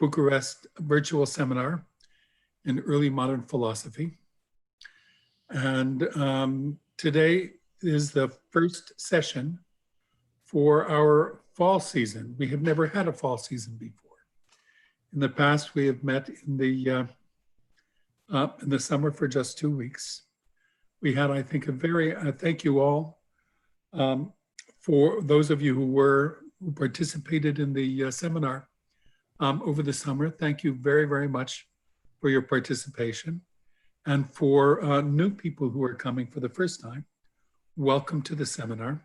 Princeton-Bucharest virtual seminar in early modern philosophy. And today is the first session for our fall season. We have never had a fall season before. In the past, we have met in the summer for just 2 weeks. We had, I think, a very, thank you all for those of you who participated in the seminar over the summer. Thank you very, very much for your participation. And for new people who are coming for the first time, welcome to the seminar.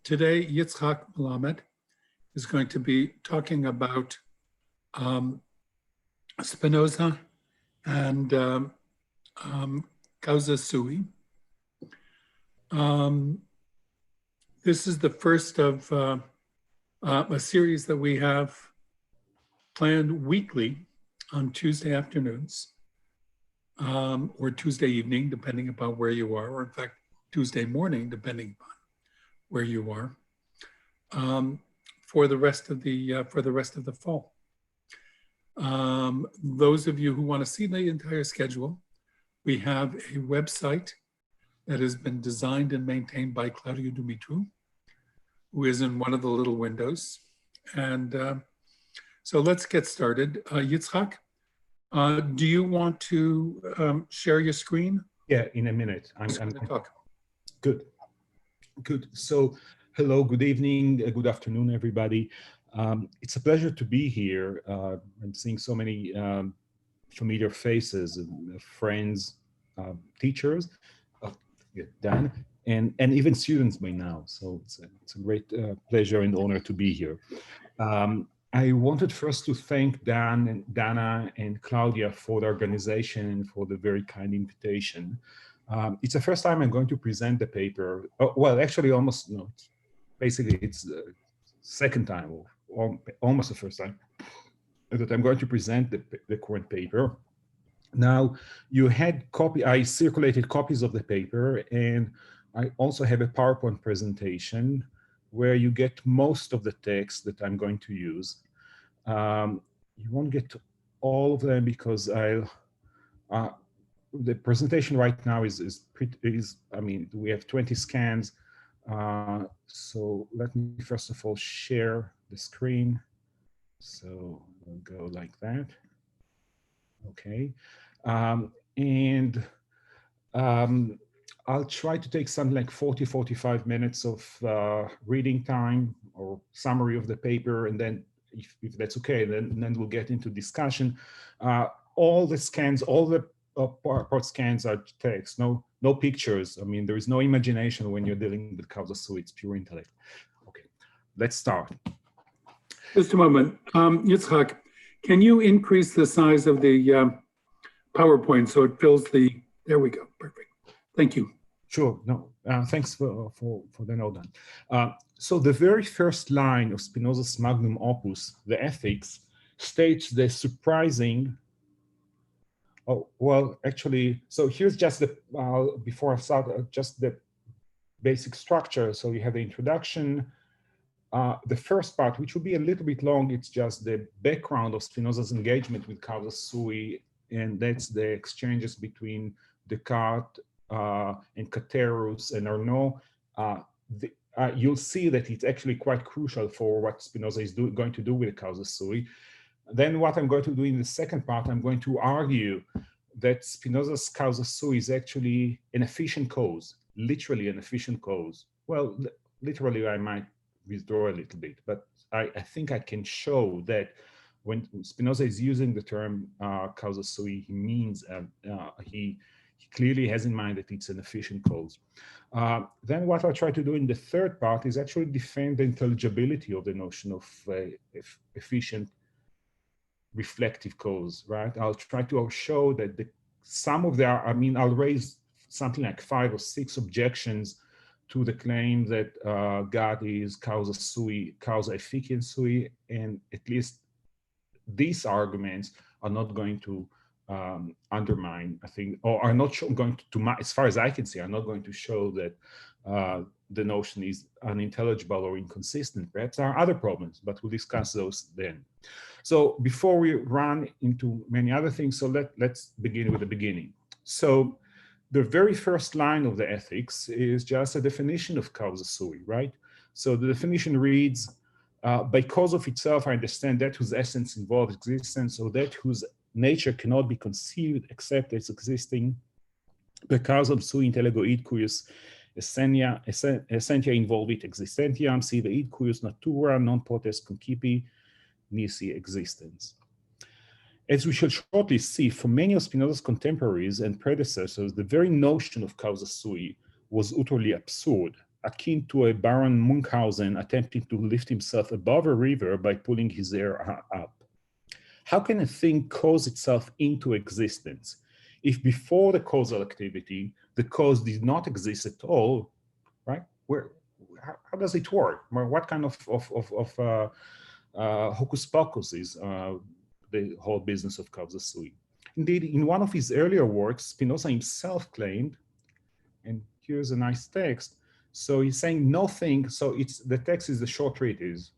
Today, Yitzhak Melamed is going to be talking about Spinoza and Causa Sui. This is the first of a series that we have planned weekly on Tuesday afternoons or Tuesday evening, depending upon where you are, or in fact, Tuesday morning, depending upon where you are, for the rest of the fall. Those of you who want to see the entire schedule, we have a website that has been designed and maintained by Claudio Dumitru, who is in one of the little windows. And so let's get started. Yitzhak, do you want to share your screen? Yeah, in a minute. I'm going to talk. Good. So, hello, good evening, good afternoon, everybody. It's a pleasure to be here. I'm seeing so many familiar faces, friends, teachers, Dan, and even students by now. So it's a great pleasure and honor to be here. I wanted first to thank Dan and Dana and Claudia for the organization and for the very kind invitation. It's the first time I'm going to present the paper. Oh, well, actually, almost no. Basically, it's the second time, or almost the first time, that I'm going to present the current paper. Now, I circulated copies of the paper, and I also have a PowerPoint presentation where you get most of the text that I'm going to use. You won't get to all of them because the presentation right now I mean, we have 20 scans. So let me first of all share the screen. So we'll go like that. Okay. I'll try to take something like 40-45 minutes of reading time or summary of the paper, and then if that's okay, then we'll get into discussion. All the scans, all the part scans are text, no pictures. I mean, there is no imagination when you're dealing with Causa Sui, it's pure intellect. Okay, let's start. Just a moment. Yitzhak, can you increase the size of the PowerPoint so it fills there we go, perfect. Thank you. Sure, no, thanks for the note, Dan. So the very first line of Spinoza's magnum opus, the Ethics, states the surprising, actually, so here's just the, before I start, just the basic structure. So you have the introduction, the first part, which will be a little bit long, it's just the background of Spinoza's engagement with Causa Sui, and that's the exchanges between Descartes and Caterus and Arnaud. You'll see that it's actually quite crucial for what Spinoza is going to do with Causa Sui. Then what I'm going to do in the second part, I'm going to argue that Spinoza's Causa Sui is actually an efficient cause, literally an efficient cause. Well, literally I might withdraw a little bit, but I think I can show that when Spinoza is using the term Causa Sui, he means, he clearly has in mind that it's an efficient cause. Then what I'll try to do in the third part is actually defend the intelligibility of the notion of efficient reflective cause, right? I'll try to show that I'll raise something like 5 or 6 objections to the claim that God is Causa Sui, Causa Efficient Sui, and at least these arguments are not going to undermine, I think, or are not going to, as far as I can see, are not going to show that the notion is unintelligible or inconsistent. Perhaps there are other problems, but we'll discuss those then. So before we run into many other things, so let's begin with the beginning. So the very first line of the ethics is just a definition of causa sui, right? So the definition reads, by cause of itself, I understand that whose essence involves existence, or that whose nature cannot be conceived except as existing. Per causam sui intellego id cuius essentia involvit existentiam, sive id cuius natura non potest concipi nisi existens. As we shall shortly see, for many of Spinoza's contemporaries and predecessors, the very notion of causa sui was utterly absurd, akin to a Baron Munchausen attempting to lift himself above a river by pulling his hair up. How can a thing cause itself into existence if before the causal activity, the cause did not exist at all, right? How does it work? What kind of hocus pocus is the whole business of causa sui? Indeed, in one of his earlier works, Spinoza himself claimed, and here's a nice text. So he's saying nothing, so the text is the short treatise.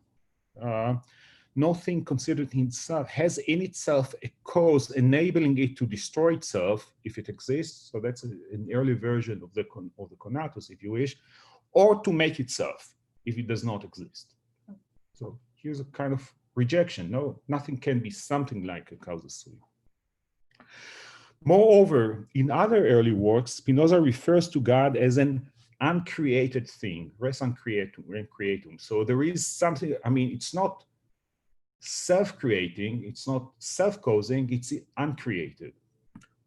Nothing considered in itself has in itself a cause enabling it to destroy itself if it exists. So that's an early version of the conatus, if you wish, or to make itself if it does not exist. So here's a kind of rejection. No, nothing can be something like a causa sui. Moreover, in other early works, Spinoza refers to God as an uncreated thing, res uncreatum. So there is something, I mean, it's not self-creating, it's not self-causing, it's uncreated.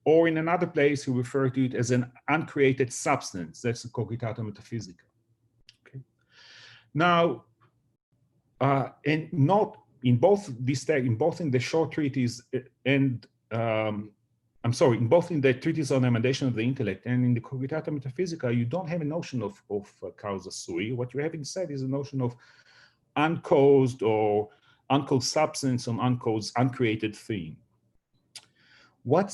Or in another place, he referred to it as an uncreated substance. That's the cogitata metaphysica. Okay. Now, and not in both these texts, in both in the short treatise and in both in the treatise on the emendation of the intellect and in the cogitata metaphysica, you don't have a notion of causa sui. What you have instead is a notion of uncaused or uncaused substance or uncaused uncreated thing. What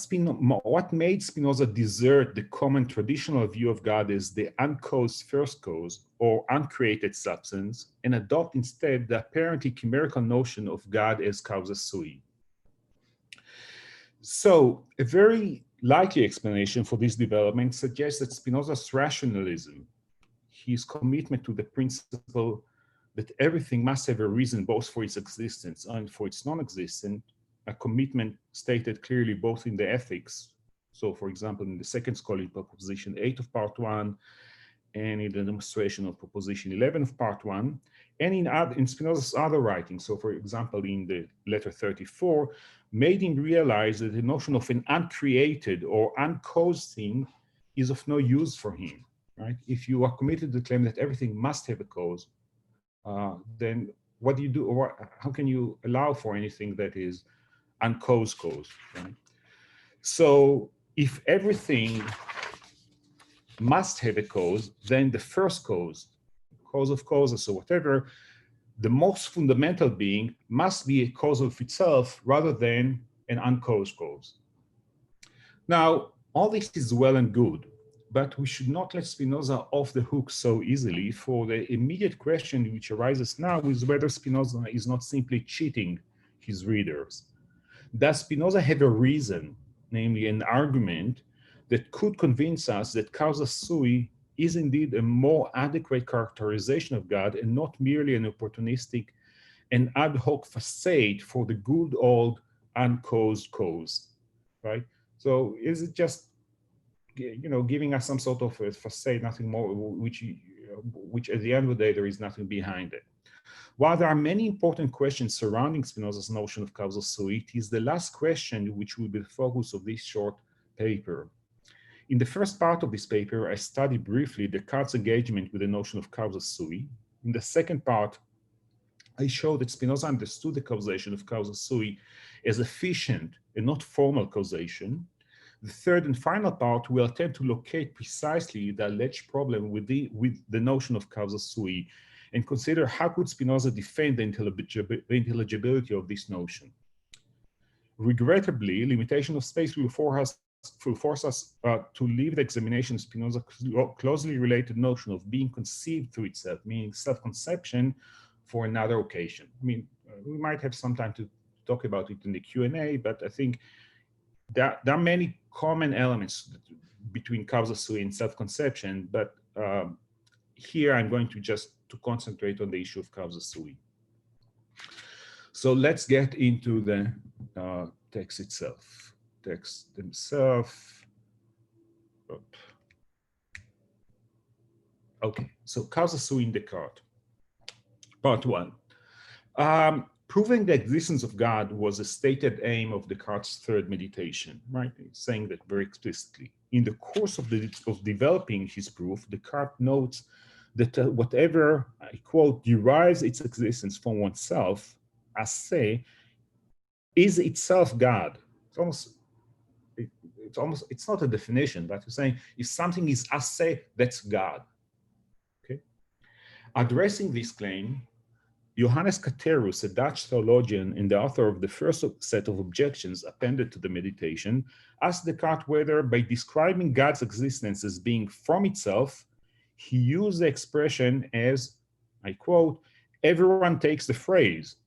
made Spinoza desert the common traditional view of God as the uncaused first cause or uncreated substance and adopt instead the apparently chimerical notion of God as causa sui? So a very likely explanation for this development suggests that Spinoza's rationalism, his commitment to the principle that everything must have a reason both for its existence and for its non-existence, a commitment stated clearly both in the ethics, so for example in the second scholarly proposition 8 of part 1 and in the demonstration of proposition 11 of part 1, and in Spinoza's other writings, so for example in the letter 34, made him realize that the notion of an uncreated or uncaused thing is of no use for him, right? If you are committed to claim that everything must have a cause, then what do you do, or how can you allow for anything that is uncaused cause, right? So if everything must have a cause, then the first cause of causes, or whatever, the most fundamental being must be a cause of itself rather than an uncaused cause. Now, all this is well and good, but we should not let Spinoza off the hook so easily, for the immediate question which arises now is whether Spinoza is not simply cheating his readers. Does Spinoza have a reason, namely an argument, that could convince us that causa sui is indeed a more adequate characterization of God and not merely an opportunistic and ad hoc facade for the good old uncaused cause, right? So is it just, giving us some sort of a facade, nothing more, which at the end of the day, there is nothing behind it? While there are many important questions surrounding Spinoza's notion of causa sui, it is the last question which will be the focus of this short paper. In the first part of this paper, I studied briefly Descartes' engagement with the notion of causa sui. In the second part, I showed that Spinoza understood the causation of causa sui as efficient and not formal causation. The third and final part will attempt to locate precisely the alleged problem with the notion of causa sui and consider how could Spinoza defend the intelligibility of this notion. Regrettably, limitation of space will force us to leave the examination of Spinoza's closely related notion of being conceived through itself, meaning self-conception, for another occasion. I mean, we might have some time to talk about it in the Q&A, but I think there are many common elements between causa sui and self-conception, but here I'm going to just concentrate on the issue of causa sui. So let's get into the text itself. Text themselves. Okay, so causa sui in Descartes. Part 1. Proving the existence of God was a stated aim of Descartes' third meditation, right? He's saying that very explicitly. In the course of developing his proof, Descartes notes that whatever, I quote, derives its existence from oneself, as say, is itself God. It's not a definition, but you're saying if something is as say, that's God. Okay. Addressing this claim, Johannes Caterus, a Dutch theologian and the author of the first set of objections appended to the meditation, asked Descartes whether, by describing God's existence as being from itself, he used the expression as, I quote, everyone takes the phrase,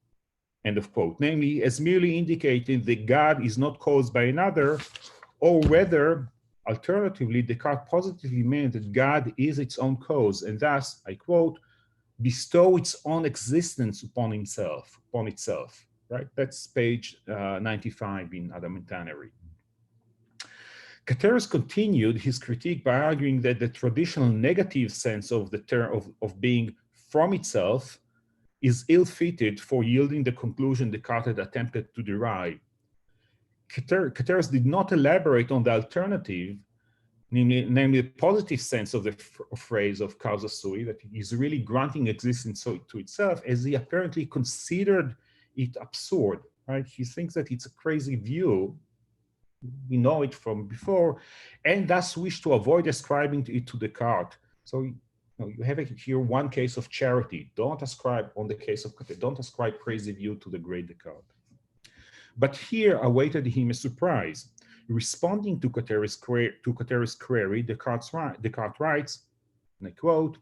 end of quote, namely as merely indicating that God is not caused by another, or whether, alternatively, Descartes positively meant that God is its own cause, and thus, I quote, bestow its own existence upon itself, right? That's page 95 in Adam and Tannery. Caterus continued his critique by arguing that the traditional negative sense of the term of being from itself is ill-fitted for yielding the conclusion Descartes had attempted to derive. Caterus did not elaborate on the alternative, namely the positive sense of the phrase of causa sui, that is really granting existence to itself, as he apparently considered it absurd, right? He thinks that it's a crazy view, we know it from before, and thus wished to avoid ascribing it to Descartes. So you have here one case of charity. Don't ascribe, on the case of Caterus, don't ascribe crazy view to the great Descartes. But here awaited him a surprise. Responding to Caterus' query, Descartes writes, and I quote,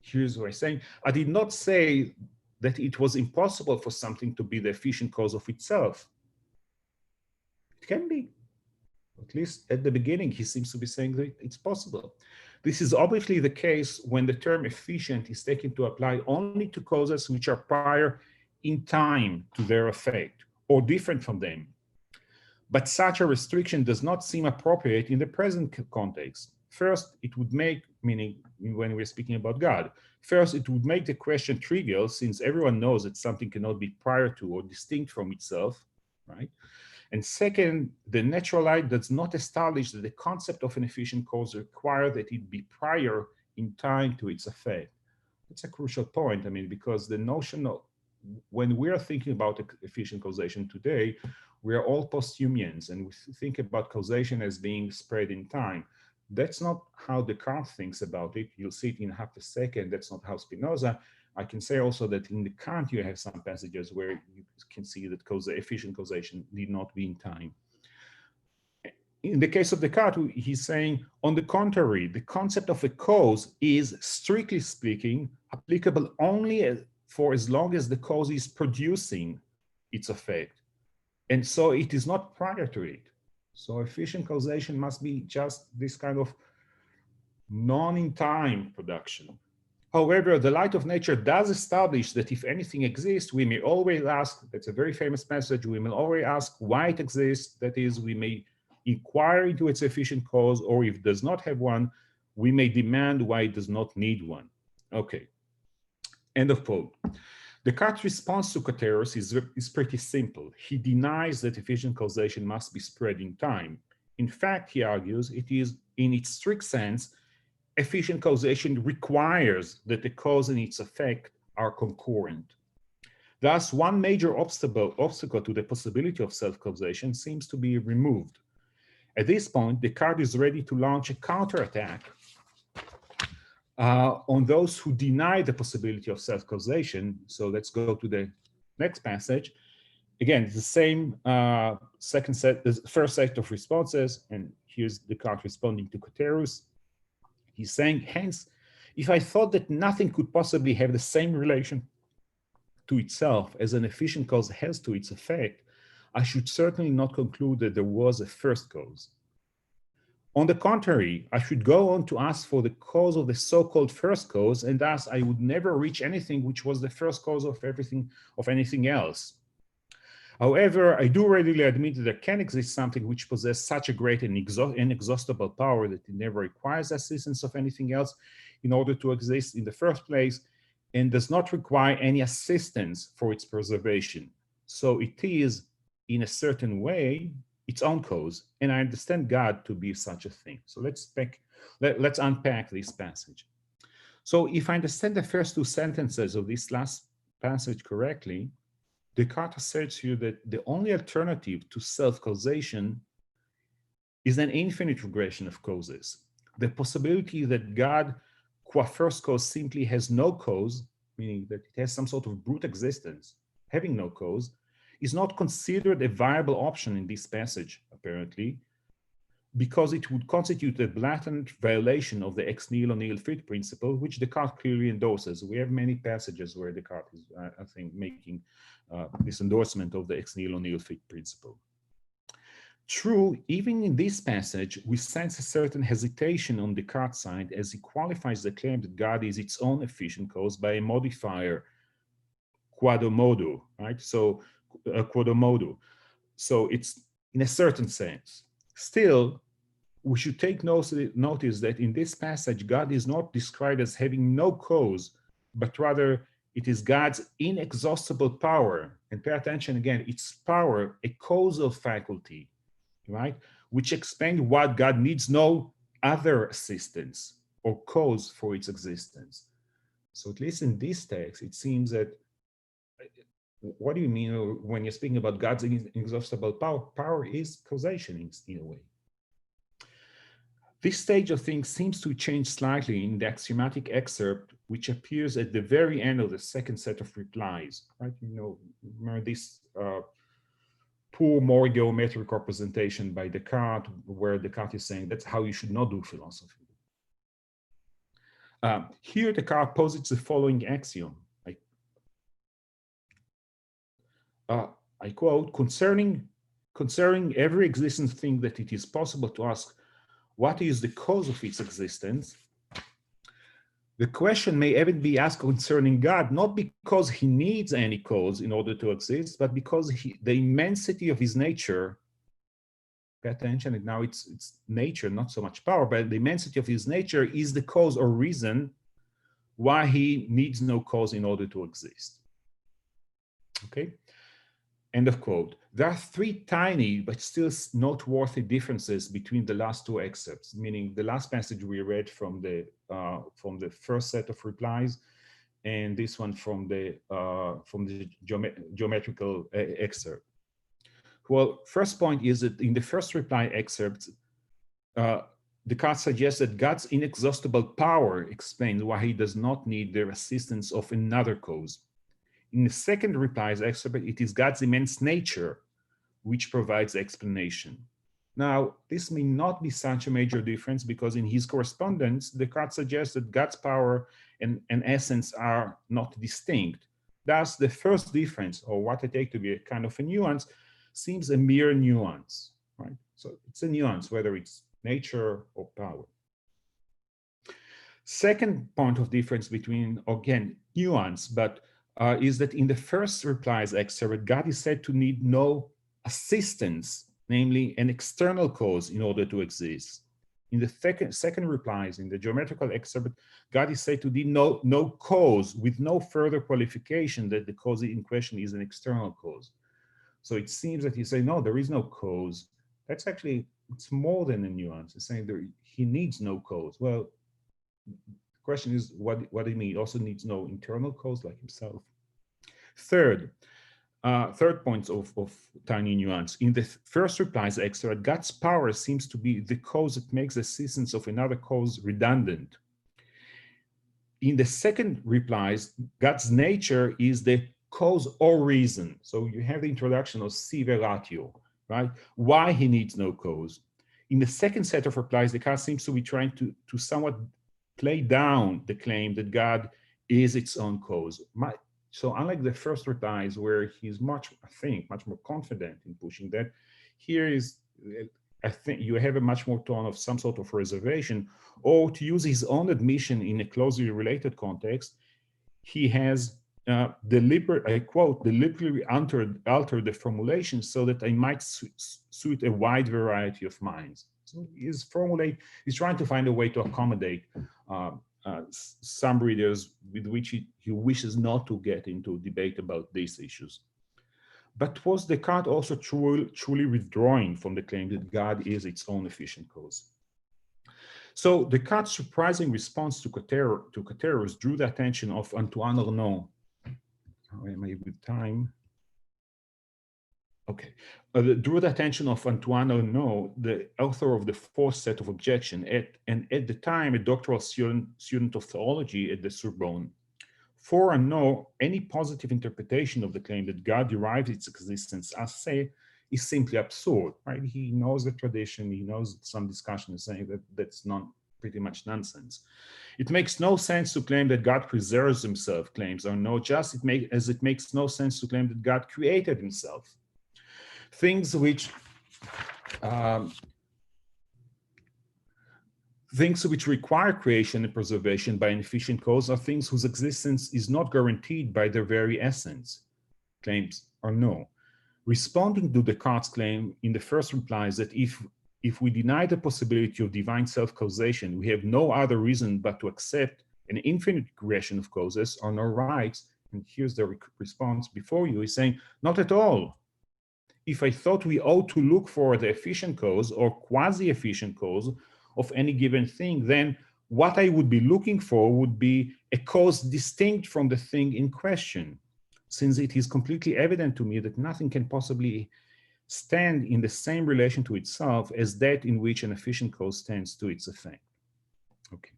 here's what I'm saying, I did not say that it was impossible for something to be the efficient cause of itself. It can be. At least at the beginning, he seems to be saying that it's possible. This is obviously the case when the term efficient is taken to apply only to causes which are prior in time to their effect or different from them. But such a restriction does not seem appropriate in the present context. First, it would make, meaning when we're speaking about God, first, it would make the question trivial since everyone knows that something cannot be prior to or distinct from itself, right? And second, the natural light does not establish that the concept of an efficient cause requires that it be prior in time to its effect. That's a crucial point, I mean, because the notion of, when we are thinking about efficient causation today, we are all post-Humeans and we think about causation as being spread in time. That's not how Descartes thinks about it. You'll see it in half a second. That's not how Spinoza. I can say also that in the Kant, you have some passages where you can see that efficient causation need not be in time. In the case of Descartes, he's saying, on the contrary, the concept of a cause is, strictly speaking, applicable only for as long as the cause is producing its effect. And so it is not prior to it. So efficient causation must be just this kind of non-in-time production. However, the light of nature does establish that if anything exists, we may always ask, that's a very famous passage, we may always ask why it exists. That is, we may inquire into its efficient cause, or if it does not have one, we may demand why it does not need one. Okay, end of quote. Descartes' response to Caterus is pretty simple. He denies that efficient causation must be spread in time. In fact, he argues, it is, in its strict sense, efficient causation requires that the cause and its effect are concurrent. Thus, one major obstacle to the possibility of self-causation seems to be removed. At this point, Descartes is ready to launch a counterattack on those who deny the possibility of self-causation. So let's go to the next passage. Again, the same first set of responses, and here's Descartes responding to Caterus. He's saying, hence, if I thought that nothing could possibly have the same relation to itself as an efficient cause has to its effect, I should certainly not conclude that there was a first cause. On the contrary, I should go on to ask for the cause of the so-called first cause, and thus I would never reach anything which was the first cause of anything else. However, I do readily admit that there can exist something which possesses such a great and inexhaustible power that it never requires assistance of anything else in order to exist in the first place, and does not require any assistance for its preservation. So it is, in a certain way, its own cause, and I understand God to be such a thing. So let's unpack this passage. So if I understand the first two sentences of this last passage correctly, Descartes asserts here that the only alternative to self-causation is an infinite regression of causes. The possibility that God, qua first cause, simply has no cause, meaning that it has some sort of brute existence, having no cause, is not considered a viable option in this passage, apparently, because it would constitute a blatant violation of the ex nihilo nihil fit principle, which Descartes clearly endorses. We have many passages where Descartes is, I think, making this endorsement of the ex nihilo nihil fit principle. True, even in this passage, we sense a certain hesitation on Descartes' side as he qualifies the claim that God is its own efficient cause by a modifier, quadomodo, right? So, quadomodo. So it's in a certain sense. Still, we should take notice that in this passage, God is not described as having no cause, but rather it is God's inexhaustible power. And pay attention again, it's power, a causal faculty, right? Which explains what God needs no other assistance or cause for its existence. So at least in this text, it seems that, what do you mean when you're speaking about God's inexhaustible power? Power is causation in a way. This stage of things seems to change slightly in the axiomatic excerpt, which appears at the very end of the second set of replies, right? You know, remember this poor, more geometric representation by Descartes, where Descartes is saying that's how you should not do philosophy. Here, Descartes posits the following axiom. I quote, concerning every existent thing that it is possible to ask what is the cause of its existence, the question may even be asked concerning God, not because he needs any cause in order to exist, but because the immensity of his nature, pay attention, and now it's nature, not so much power, but the immensity of his nature is the cause or reason why he needs no cause in order to exist. Okay? End of quote. There are three tiny but still noteworthy differences between the last two excerpts, meaning the last passage we read from the first set of replies, and this one from the geometrical excerpt. Well, first point is that in the first reply excerpt, Descartes suggests that God's inexhaustible power explains why he does not need the assistance of another cause. In the second replies excerpt, it is God's immense nature which provides the explanation. Now, this may not be such a major difference because in his correspondence, Descartes suggests that God's power and essence are not distinct. Thus, the first difference, or what I take to be a kind of a nuance, seems a mere nuance, right? So it's a nuance, whether it's nature or power. Second point of difference between, again, nuance, but is that in the first replies excerpt, God is said to need no assistance, namely an external cause, in order to exist. In the second replies, in the geometrical excerpt, God is said to need no cause, with no further qualification that the cause in question is an external cause. So it seems that he's saying, no, there is no cause. That's actually, it's more than a nuance. It's saying that he needs no cause. Well, the question is, what do you mean? He also needs no internal cause like himself. Third point of tiny nuance. In the first replies excerpt, God's power seems to be the cause that makes the existence of another cause redundant. In the second replies, God's nature is the cause or reason. So you have the introduction of sive ratio, right? Why he needs no cause. In the second set of replies, Descartes seems to be trying to somewhat play down the claim that God is its own cause. So unlike the first replies where he's much more confident in pushing that, here is, I think you have a much more tone of some sort of reservation, or to use his own admission in a closely related context, he has I quote, deliberately altered the formulation so that I might suit a wide variety of minds. So he's trying to find a way to accommodate some readers with which he wishes not to get into debate about these issues. But was Descartes also truly withdrawing from the claim that God is its own efficient cause? So Descartes' surprising response to Caterus drew the attention of Antoine Arnauld. How am I with time? Okay. Drew the attention of Antoine Arnauld, the author of the fourth set of objections, and at the time a doctoral student of theology at the Sorbonne. For Arnauld, any positive interpretation of the claim that God derives its existence as se is simply absurd, right? He knows the tradition, he knows some discussion is saying that that's pretty much nonsense. It makes no sense to claim that God preserves himself, claims Arnauld, just as it makes no sense to claim that God created himself. Things which require creation and preservation by an efficient cause are things whose existence is not guaranteed by their very essence, claims Arnauld. Responding to Descartes' claim in the first reply is that if we deny the possibility of divine self-causation, we have no other reason but to accept an infinite regression of causes on our rights. And here's the response before you, is saying, not at all. If I thought we ought to look for the efficient cause or quasi-efficient cause of any given thing, then what I would be looking for would be a cause distinct from the thing in question, since it is completely evident to me that nothing can possibly stand in the same relation to itself as that in which an efficient cause stands to its effect. Okay.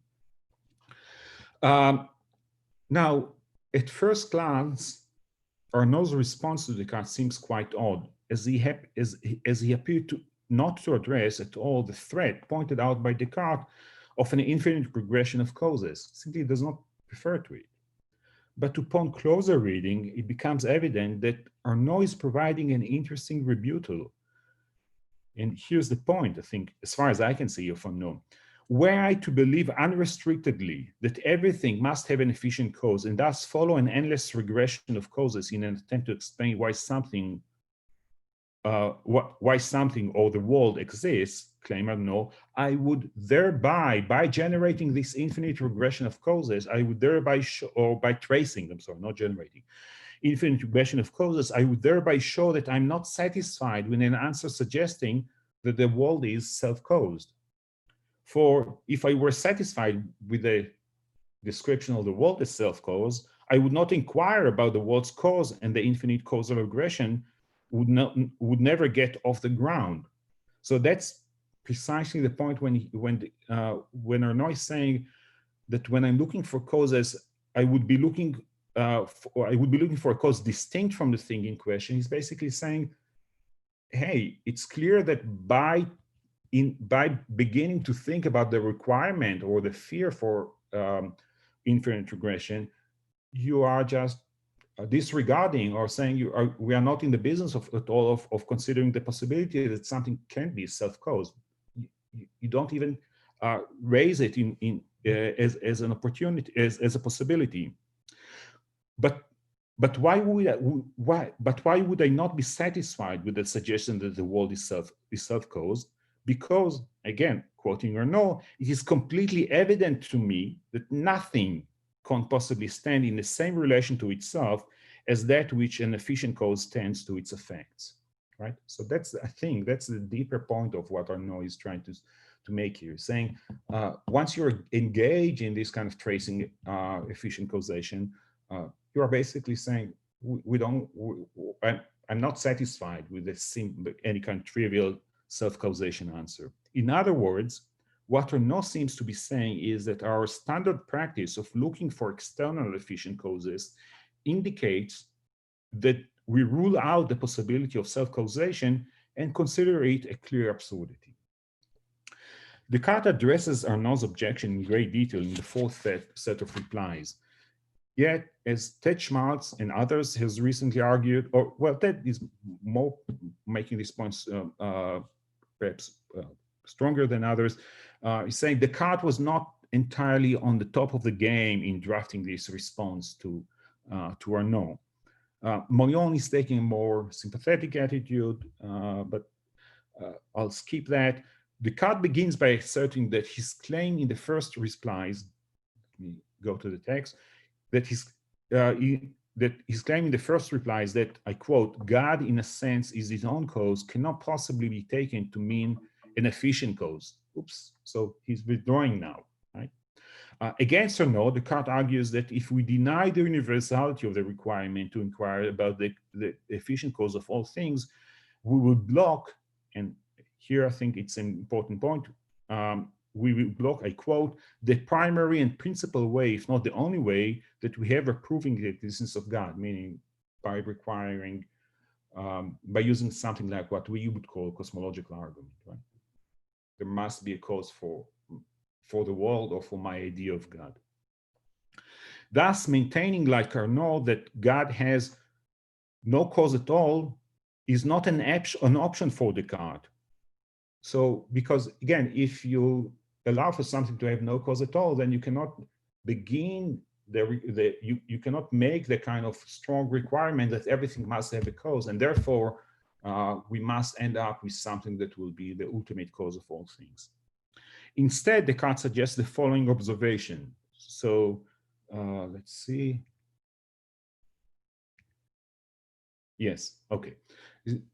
Now, at first glance, Arnaud's response to Descartes seems quite odd, as he appeared to not to address at all the threat pointed out by Descartes of an infinite progression of causes. Simply does not refer to it. But upon closer reading, it becomes evident that Arnaud is providing an interesting rebuttal. And here's the point, I think, as far as I can see of Arnaud. Were I to believe unrestrictedly that everything must have an efficient cause and thus follow an endless regression of causes in an attempt to explain why something or the world exists, claim Arnaud, I would thereby, by generating this infinite regression of causes, I would thereby show, or by tracing them, sorry, not generating, infinite regression of causes, I would thereby show that I'm not satisfied with an answer suggesting that the world is self-caused. For if I were satisfied with the description of the world as self-caused, I would not inquire about the world's cause, and the infinite causal regression would never get off the ground. So that's precisely the point when Arnaud is saying that when I'm looking for causes, I would be looking for a cause distinct from the thing in question. He's basically saying, hey, it's clear that by beginning to think about the requirement or the fear for infinite regression, you are just disregarding or saying we are not in the business at all of considering the possibility that something can be self-caused. You don't even raise it as an opportunity, as a possibility. But why would I not be satisfied with the suggestion that the world is self-caused? Because, again, quoting Arnaud, it is completely evident to me that nothing can possibly stand in the same relation to itself as that which an efficient cause stands to its effects, right? So that's, I think, that's the deeper point of what Arnaud is trying to make here, saying once you're engaged in this kind of tracing efficient causation, you are basically saying I'm not satisfied with any kind of trivial self-causation answer. In other words, what Arnaud seems to be saying is that our standard practice of looking for external efficient causes indicates that we rule out the possibility of self-causation and consider it a clear absurdity. Descartes addresses Arnaud's objection in great detail in the fourth set of replies. Yet, as Ted Schmaltz and others has recently argued, or well, Ted is more making these points perhaps stronger than others, is saying Descartes was not entirely on the top of the game in drafting this response to our no. Morion is taking a more sympathetic attitude, but I'll skip that. Descartes begins by asserting that his claim in the first replies, let me go to the text, that his claim in the first reply is that, I quote, God in a sense is his own cause, cannot possibly be taken to mean an efficient cause. Oops, so he's withdrawing now, right? Against or no, Descartes argues that if we deny the universality of the requirement to inquire about the efficient cause of all things, we will block, and here I think it's an important point, we will block, I quote, the primary and principal way, if not the only way, that we have of proving the existence of God, meaning by requiring, by using something like what we would call cosmological argument, right? There must be a cause for the world or for my idea of God. Thus, maintaining, like Carnot, that God has no cause at all is not an option for Descartes. So, because again, if you allow for something to have no cause at all, then you cannot begin you cannot make the kind of strong requirement that everything must have a cause, and therefore we must end up with something that will be the ultimate cause of all things. Instead, Descartes suggests the following observation. So let's see. Yes, okay.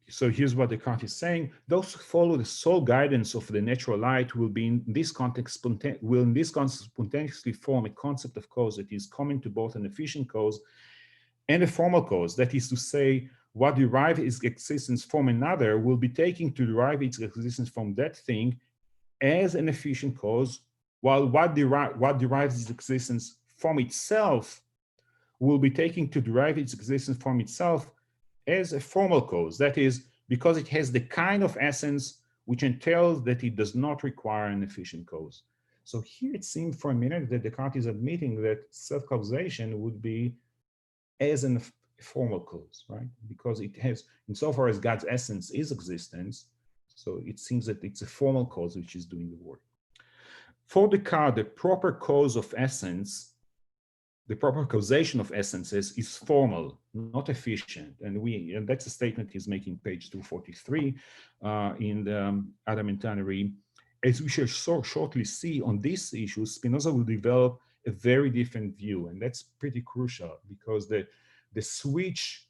So here's what Descartes is saying. Those who follow the sole guidance of the natural light will be in this context spontaneously form a concept of cause that is common to both an efficient cause and a formal cause. That is to say, what derives its existence from another will be taken to derive its existence from that thing as an efficient cause, while what derives its existence from itself will be taken to derive its existence from itself as a formal cause. That is, because it has the kind of essence which entails that it does not require an efficient cause. So here it seemed for a minute that Descartes is admitting that self-causation would be as a formal cause, right? Because it has, insofar as God's essence is existence, so it seems that it's a formal cause which is doing the work. For Descartes, the proper cause of essence, the proper causation of essences is formal, not efficient. And that's a statement he's making page 243 in the Adam and Tannery. As we shall shortly see on this issue, Spinoza will develop a very different view. And that's pretty crucial because the switch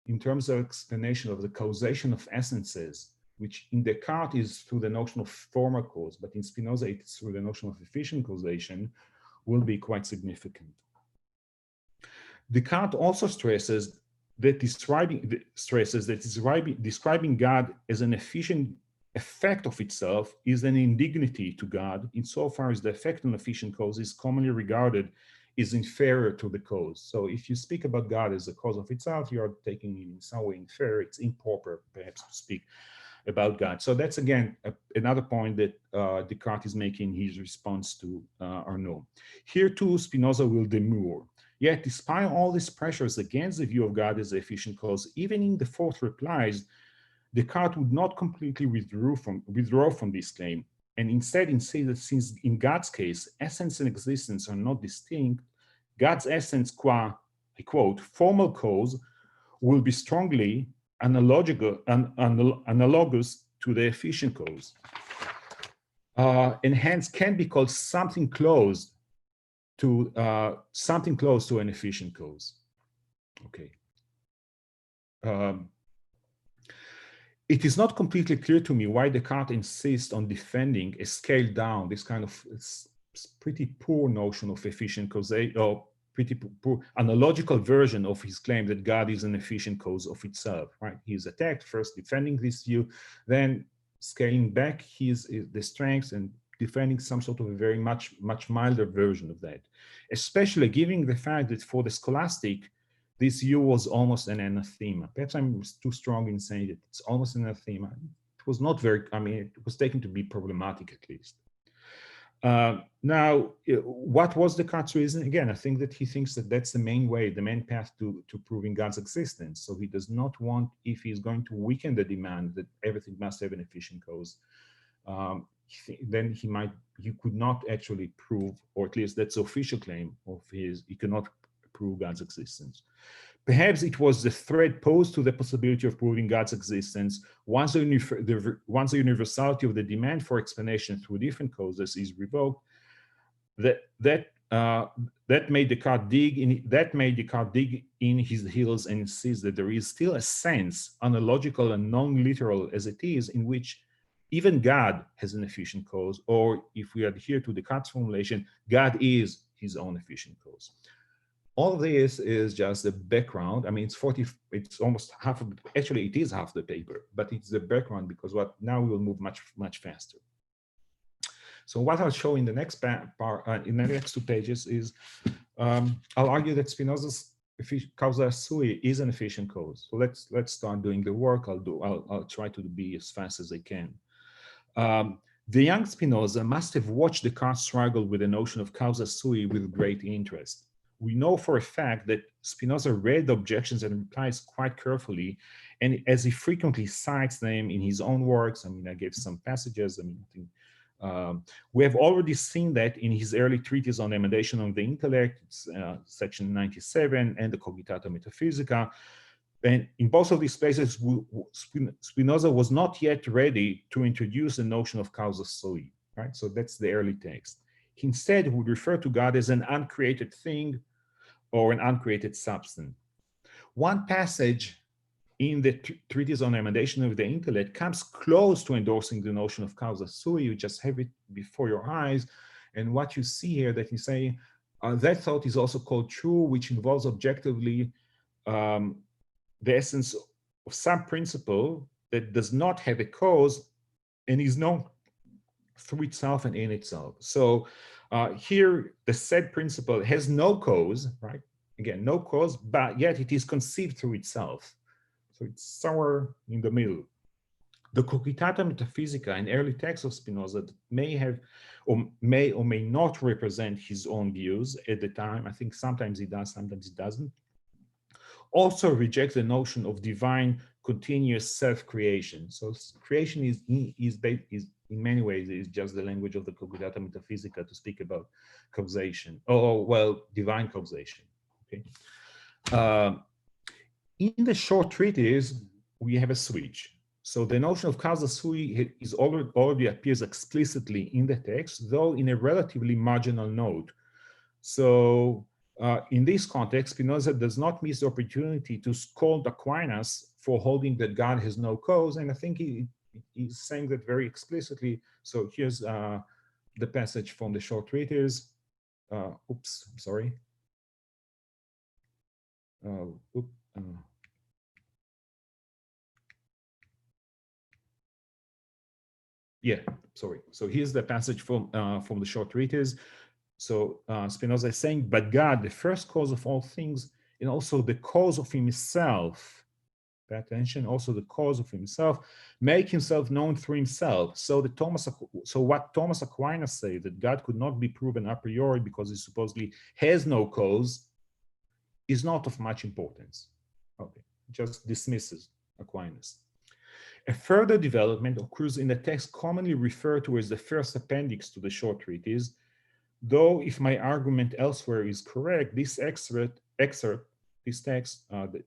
in terms of explanation of the causation of essences, which in Descartes is through the notion of formal cause, but in Spinoza it's through the notion of efficient causation, will be quite significant. Descartes also stresses that describing God as an efficient effect of itself is an indignity to God, insofar as the effect on efficient cause is commonly regarded as inferior to the cause. So if you speak about God as a cause of itself, you are taking it in some way inferior. It's improper, perhaps, to speak about God. So that's, again, another point that Descartes is making in his response to Arnaud. Here, too, Spinoza will demur. Yet, despite all these pressures against the view of God as the efficient cause, even in the fourth replies, Descartes would not completely withdraw from this claim, and instead insist that since in God's case, essence and existence are not distinct, God's essence qua, I quote, formal cause will be strongly analogous to the efficient cause, and hence can be called something close to an efficient cause. Okay. It is not completely clear to me why Descartes insists on defending a scaled down, this kind of pretty poor notion of efficient causation, or pretty poor analogical version of his claim that God is an efficient cause of itself, right? He's attacked, first defending this view, then scaling back the strengths and defending some sort of a very much milder version of that, especially given the fact that for the scholastic, this view was almost an anathema. Perhaps I'm too strong in saying that it's almost an anathema. It was not very, I mean, it was taken to be problematic at least. Now, what was Descartes' reason? Again, I think that he thinks that that's the main way, the main path to proving God's existence. So he does not want, if he's going to weaken the demand that everything must have an efficient cause, then he could not actually prove, or at least that's the official claim of his, he cannot prove God's existence. Perhaps it was the threat posed to the possibility of proving God's existence once the universality of the demand for explanation through different causes is revoked. That made Descartes dig in his heels and insist that there is still a sense, analogical and non-literal as it is, in which even God has an efficient cause, or if we adhere to Descartes' formulation, God is his own efficient cause. All this is just the background. I mean, it's almost half of, actually it is half the paper, but it's the background because now we will move much faster. So what I'll show in the next in the next 2 pages is, I'll argue that Spinoza's Causa Sui is an efficient cause. So let's start doing the work. I'll try to be as fast as I can. The young Spinoza must have watched Descartes struggle with the notion of Causa Sui with great interest. We know for a fact that Spinoza read the objections and replies quite carefully, and as he frequently cites them in his own works. I mean, I gave some passages. I mean, I think we have already seen that in his early treatise on emendation of the intellect, it's, section 97, and the Cogitata Metaphysica. And in both of these places, Spinoza was not yet ready to introduce the notion of Causa Sui, right? So that's the early text. He instead would refer to God as an uncreated thing or an uncreated substance. One passage in the treatise on emendation of the intellect comes close to endorsing the notion of Causa Sui. You just have it before your eyes. And what you see here that he's saying, that thought is also called true, which involves objectively the essence of some principle that does not have a cause and is known through itself and in itself. So here, the said principle has no cause, right? Again, no cause, but yet it is conceived through itself. So it's somewhere in the middle. The Cogitata Metaphysica, an early text of Spinoza that may or may not represent his own views at the time. I think sometimes he does, sometimes he doesn't. Also rejects the notion of divine continuous self-creation. So creation is in many ways is just the language of the Cogitata Metaphysica to speak about causation, or well, divine causation. Okay. In the short treatise, we have a switch. So the notion of Causa Sui is already appears explicitly in the text, though in a relatively marginal note. So in this context, Spinoza does not miss the opportunity to scold Aquinas for holding that God has no cause, and I think he's saying that very explicitly. So here's the passage from the short treatise. Oops, I'm sorry. Yeah, sorry. So here's the passage from the short treatise. So Spinoza is saying, but God, the first cause of all things, and also the cause of himself, pay attention, also the cause of himself, make himself known through himself. So what Thomas Aquinas say, that God could not be proven a priori because he supposedly has no cause, is not of much importance. Okay, just dismisses Aquinas. A further development occurs in the text commonly referred to as the first appendix to the short treatise, though if my argument elsewhere is correct, this excerpt, this text,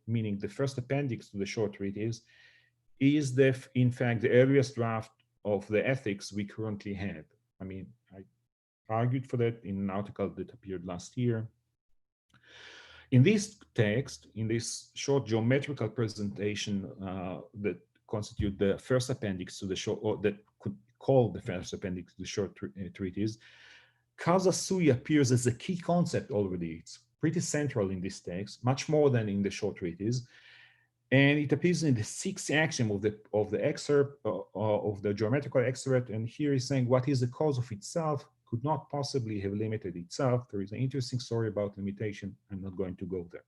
meaning the first appendix to the short treatise, is in fact the earliest draft of the ethics we currently have. I mean, I argued for that in an article that appeared last year. In this text, in this short geometrical presentation that constitute the first appendix to the short, or that could call the first appendix to the short treatise, Causa Sui appears as a key concept already. It's pretty central in this text, much more than in the short treatise, and it appears in the sixth axiom of the excerpt of the geometrical excerpt. And here he's saying, what is the cause of itself could not possibly have limited itself. There is an interesting story about limitation. I'm not going to go there.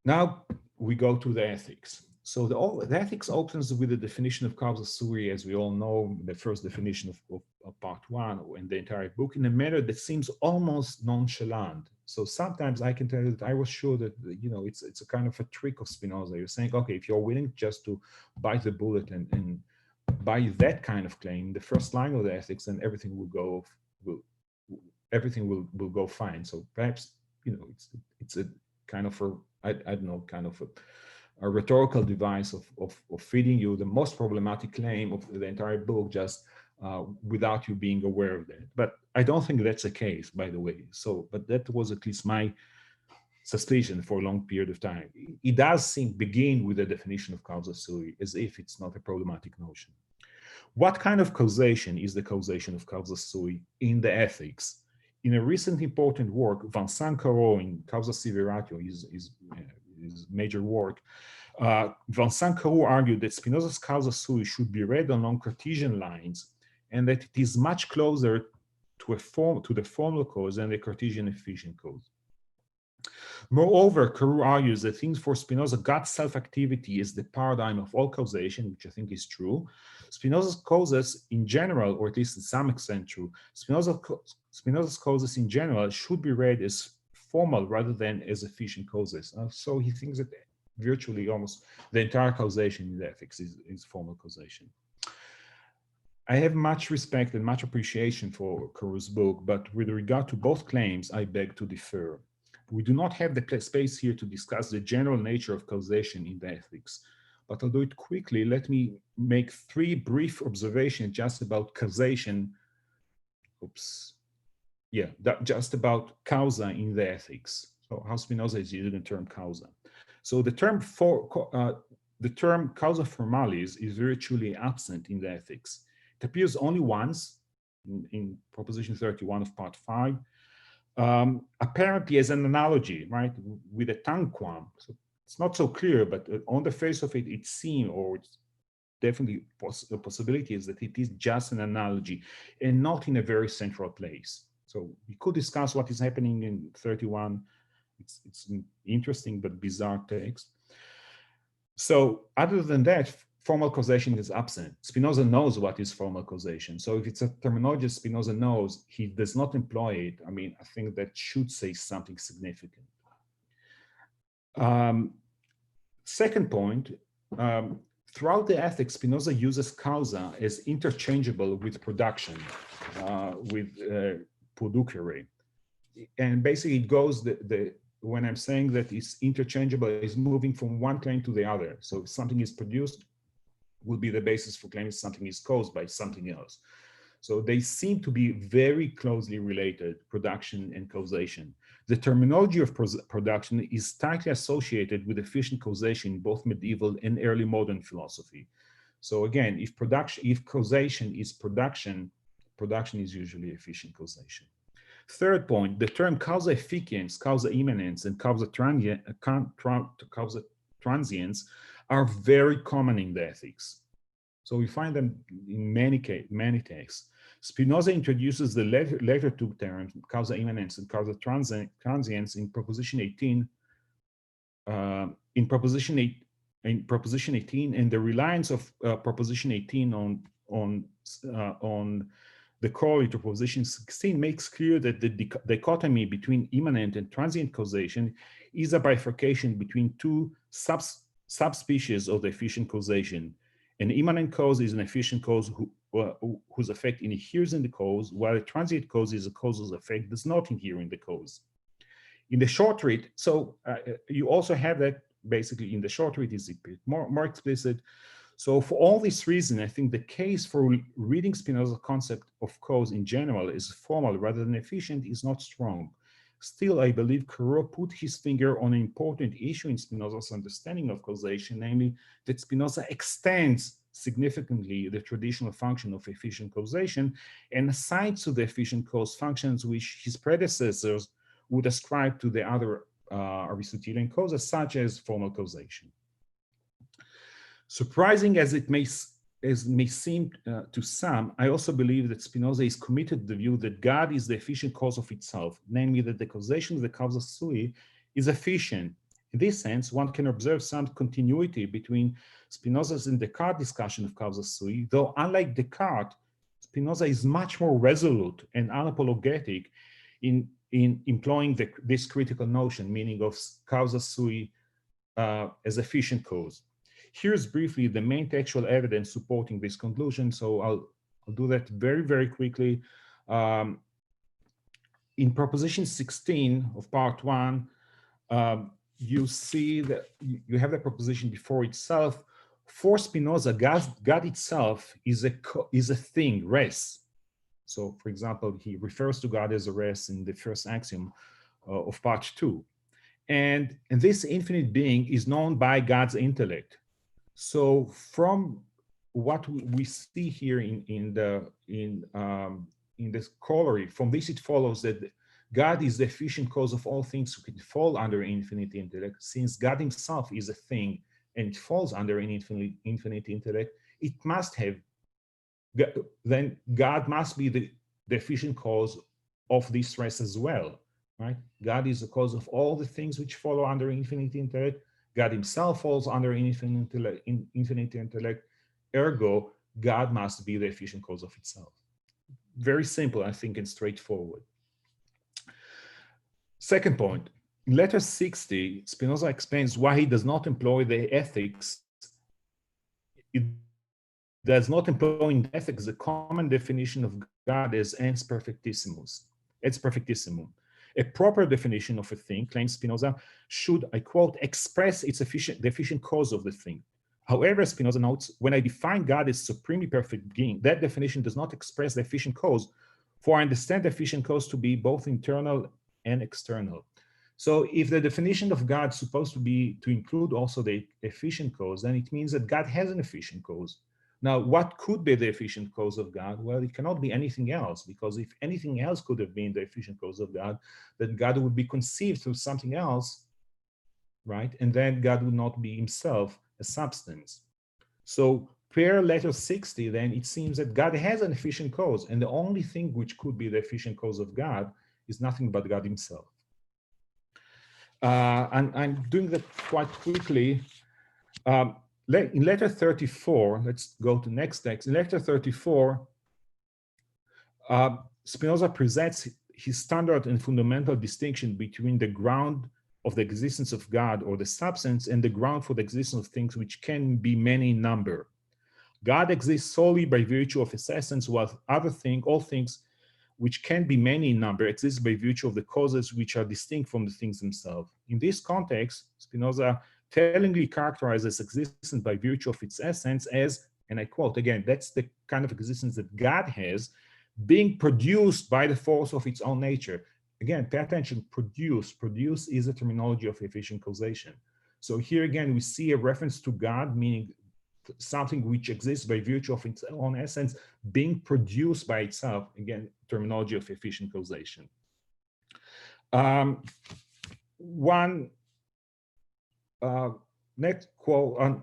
Now we go to the ethics. So the ethics opens with the definition of Causa Sui, as we all know, the first definition of part one and the entire book, in a manner that seems almost nonchalant. So sometimes I can tell you that I was sure that, you know, it's a kind of a trick of Spinoza. You're saying, okay, if you're willing just to bite the bullet and buy that kind of claim, the first line of the ethics, then everything will go fine. So perhaps, you know, it's a kind of I don't know, kind of a rhetorical device of feeding you the most problematic claim of the entire book just without you being aware of that. But I don't think that's the case, by the way. So, but that was at least my suspicion for a long period of time. It does seem begin with a definition of causa sui, as if it's not a problematic notion. What kind of causation is the causation of causa sui in the ethics? In a recent important work, Vincent Corot in Causa Sui, his major work, Vincent Corot argued that Spinoza's causa sui should be read along Cartesian lines, and that it is much closer to the formal cause than the Cartesian efficient cause. Moreover, Corot argues that things for Spinoza, God's self-activity is the paradigm of all causation, which I think is true. Spinoza's causes in general, or at least to some extent true, Spinoza's causes in general should be read as formal rather than as efficient causes. So he thinks that virtually almost the entire causation in the ethics is formal causation. I have much respect and much appreciation for Corot's book, but with regard to both claims, I beg to differ. We do not have the space here to discuss the general nature of causation in the ethics, but I'll do it quickly. Let me make three brief observations just about causation. Just about causa in the ethics. So how Spinoza is using the term causa. So the term causa formalis is virtually absent in the ethics. It appears only once in proposition 31 of part 5. Apparently as an analogy, right, with a tanquam. So it's not so clear, but on the face of it, it seems, or it's definitely the possibility is that it is just an analogy and not in a very central place. So we could discuss what is happening in 31. It's an interesting but bizarre text. So other than that, formal causation is absent. Spinoza knows what is formal causation. So if it's a terminology Spinoza knows, he does not employ it. I mean, I think that should say something significant. Second point, throughout the ethics, Spinoza uses causa as interchangeable with production, with producere. And basically it goes, when I'm saying that it's interchangeable, it's moving from one claim to the other. So if something is produced, will be the basis for claiming something is caused by something else. So they seem to be very closely related, production and causation. The terminology of production is tightly associated with efficient causation in both medieval and early modern philosophy. So again, if causation is production, production is usually efficient causation. Third point, the term causa efficiens, causa immanens, and causa transiens are very common in the ethics. So we find them in many texts. Spinoza introduces the later two terms, causa immanens and causa transiens, in proposition 18. In proposition 18, and the reliance of proposition 18 on the corollary to proposition 16 makes clear that the dichotomy between immanent and transient causation is a bifurcation between two subspecies of the efficient causation. An immanent cause is an efficient cause whose effect inheres in the cause, while a transient cause is a cause whose effect does not inhere in the cause. In the short read, so you also have that basically in the short read is more explicit. So for all these reasons, I think the case for reading Spinoza's concept of cause in general as formal rather than efficient is not strong. Still, I believe Corot put his finger on an important issue in Spinoza's understanding of causation, namely that Spinoza extends significantly the traditional function of efficient causation and assigns to the efficient cause functions which his predecessors would ascribe to the other Aristotelian causes, such as formal causation. Surprising as it may seem to some, I also believe that Spinoza is committed to the view that God is the efficient cause of itself, namely that the causation of the causa sui is efficient In this sense, one can observe some continuity between Spinoza's and Descartes' discussion of causa sui, though unlike Descartes, Spinoza is much more resolute and unapologetic in employing this critical notion, meaning of causa sui as efficient cause. Here's briefly the main textual evidence supporting this conclusion, so I'll do that very, very quickly. In proposition 16 of part 1, you see that you have the proposition before itself. For Spinoza, God itself is a thing, res. So, for example, he refers to God as a res in the first axiom of part 2. And this infinite being is known by God's intellect. So, from what we see here in this corollary, from this it follows that God is the efficient cause of all things who can fall under infinite intellect. Since God himself is a thing and it falls under an infinite intellect, it must have, then God must be the efficient cause of this res as well, right? God is the cause of all the things which follow under infinite intellect. God himself falls under infinite intellect. Ergo, God must be the efficient cause of itself. Very simple, I think, and straightforward. Second point, in letter 60, Spinoza explains why he does not employ the ethics. It does not employ in ethics the common definition of God as ens perfectissimum. A proper definition of a thing, claims Spinoza, should, I quote, express its the efficient cause of the thing. However, Spinoza notes, when I define God as supremely perfect being, that definition does not express the efficient cause, for I understand the efficient cause to be both internal and external. So if the definition of God is supposed to be to include also the efficient cause, then it means that God has an efficient cause. Now, what could be the efficient cause of God? Well, it cannot be anything else, because if anything else could have been the efficient cause of God, then God would be conceived through something else, right? And then God would not be himself a substance. So per letter 60, then it seems that God has an efficient cause, and the only thing which could be the efficient cause of God is nothing but God himself. And I'm doing that quite quickly. In letter 34, let's go to next text. In letter 34, Spinoza presents his standard and fundamental distinction between the ground of the existence of God or the substance and the ground for the existence of things which can be many in number. God exists solely by virtue of his essence, while all things which can be many in number exist by virtue of the causes which are distinct from the things themselves. In this context, Spinoza tellingly characterizes existence by virtue of its essence as, and I quote again, that's the kind of existence that God has, being produced by the force of its own nature. Again, pay attention, produce. Produce is a terminology of efficient causation. So here again, we see a reference to God, meaning something which exists by virtue of its own essence, being produced by itself. Again, terminology of efficient causation. Next quote.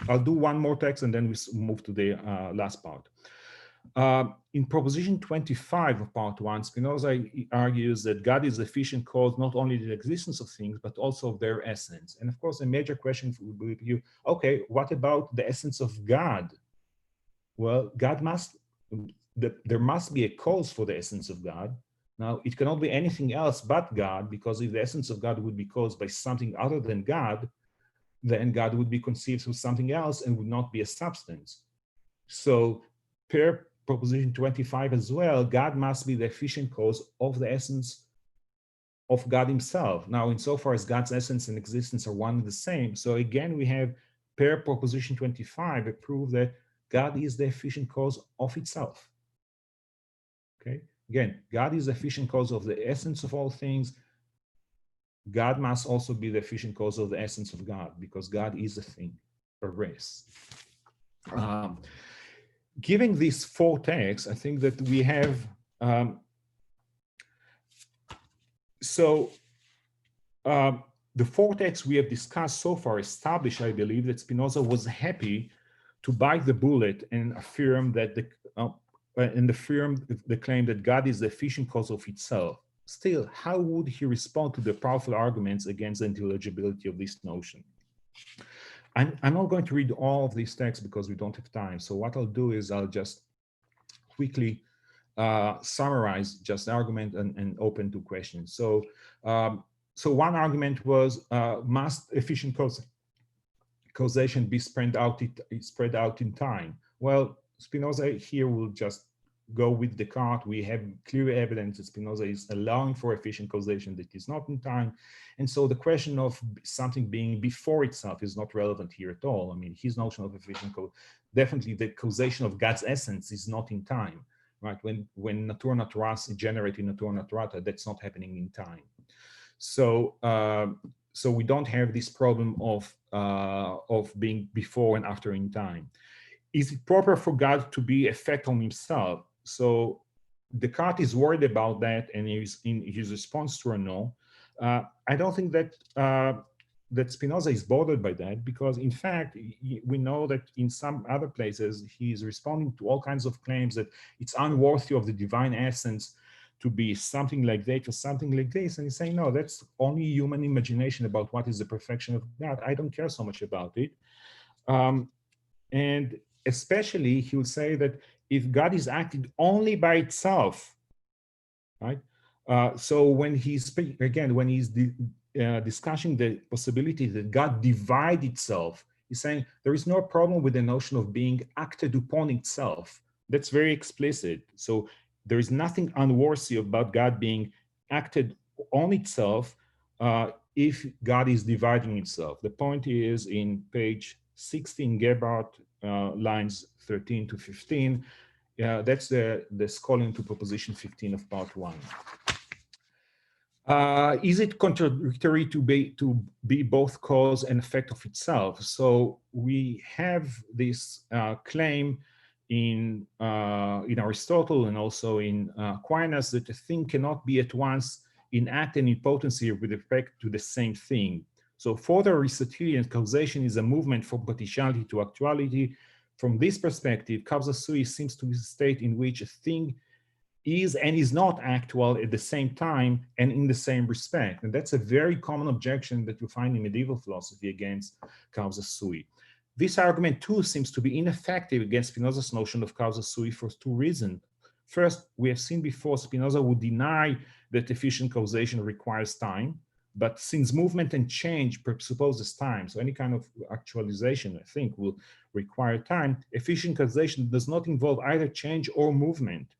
I'll do one more text and then we move to the last part. In proposition 25 of part 1, Spinoza argues that God is the efficient cause not only of the existence of things, but also of their essence. And of course, a major question would be, okay, what about the essence of God? Well, there must be a cause for the essence of God. Now, it cannot be anything else but God, because if the essence of God would be caused by something other than God, then God would be conceived through something else and would not be a substance. So, per proposition 25 as well, God must be the efficient cause of the essence of God himself. Now, insofar as God's essence and existence are one and the same, so again, we have per proposition 25 a proof that God is the efficient cause of itself. Okay, again, God is the efficient cause of the essence of all things. God must also be the efficient cause of the essence of God, because God is a thing, a res. Given these four texts, I think that we have, the four texts we have discussed so far establish, I believe, that Spinoza was happy to bite the bullet and affirm that the claim that God is the efficient cause of itself. still, how would he respond to the powerful arguments against the intelligibility of this notion? I'm not going to read all of these texts because we don't have time. So what I'll do is I'll just quickly summarize just the argument and open to questions. So, so one argument was, must efficient causation be spread out in time? Well, Spinoza here will just go with Descartes. We have clear evidence that Spinoza is allowing for efficient causation that is not in time. And so the question of something being before itself is not relevant here at all. I mean, his notion of efficient definitely the causation of God's essence is not in time, right? When natura naturalis is generated in natura naturata, that's not happening in time. So, so we don't have this problem of being before and after in time. Is it proper for God to be effect on himself? So Descartes is worried about that, and he's in his response to a no. I don't think that that Spinoza is bothered by that, because in fact we know that in some other places he's responding to all kinds of claims that it's unworthy of the divine essence to be something like that or something like this, and he's saying no, that's only human imagination about what is the perfection of God. I don't care so much about it. And especially he would say that if God is acting only by itself, right? So when he's discussing the possibility that God divide itself, he's saying there is no problem with the notion of being acted upon itself. That's very explicit. So there is nothing unworthy about God being acted on itself if God is dividing itself. The point is in page 16, Gebhardt, lines 13 to 15. That's the scholing to proposition 15 of part 1. Is it contradictory to be both cause and effect of itself? So we have this claim in Aristotle and also in Aquinas that a thing cannot be at once in act and in potency with respect to the same thing. So for the Aristotelian, causation is a movement from potentiality to actuality. From this perspective, Causa Sui seems to be a state in which a thing is and is not actual at the same time and in the same respect. And that's a very common objection that you find in medieval philosophy against Causa Sui. This argument too seems to be ineffective against Spinoza's notion of Causa Sui for 2 reasons. First, we have seen before Spinoza would deny that efficient causation requires time, but since movement and change presupposes time, so any kind of actualization, I think, will require time, efficient causation does not involve either change or movement.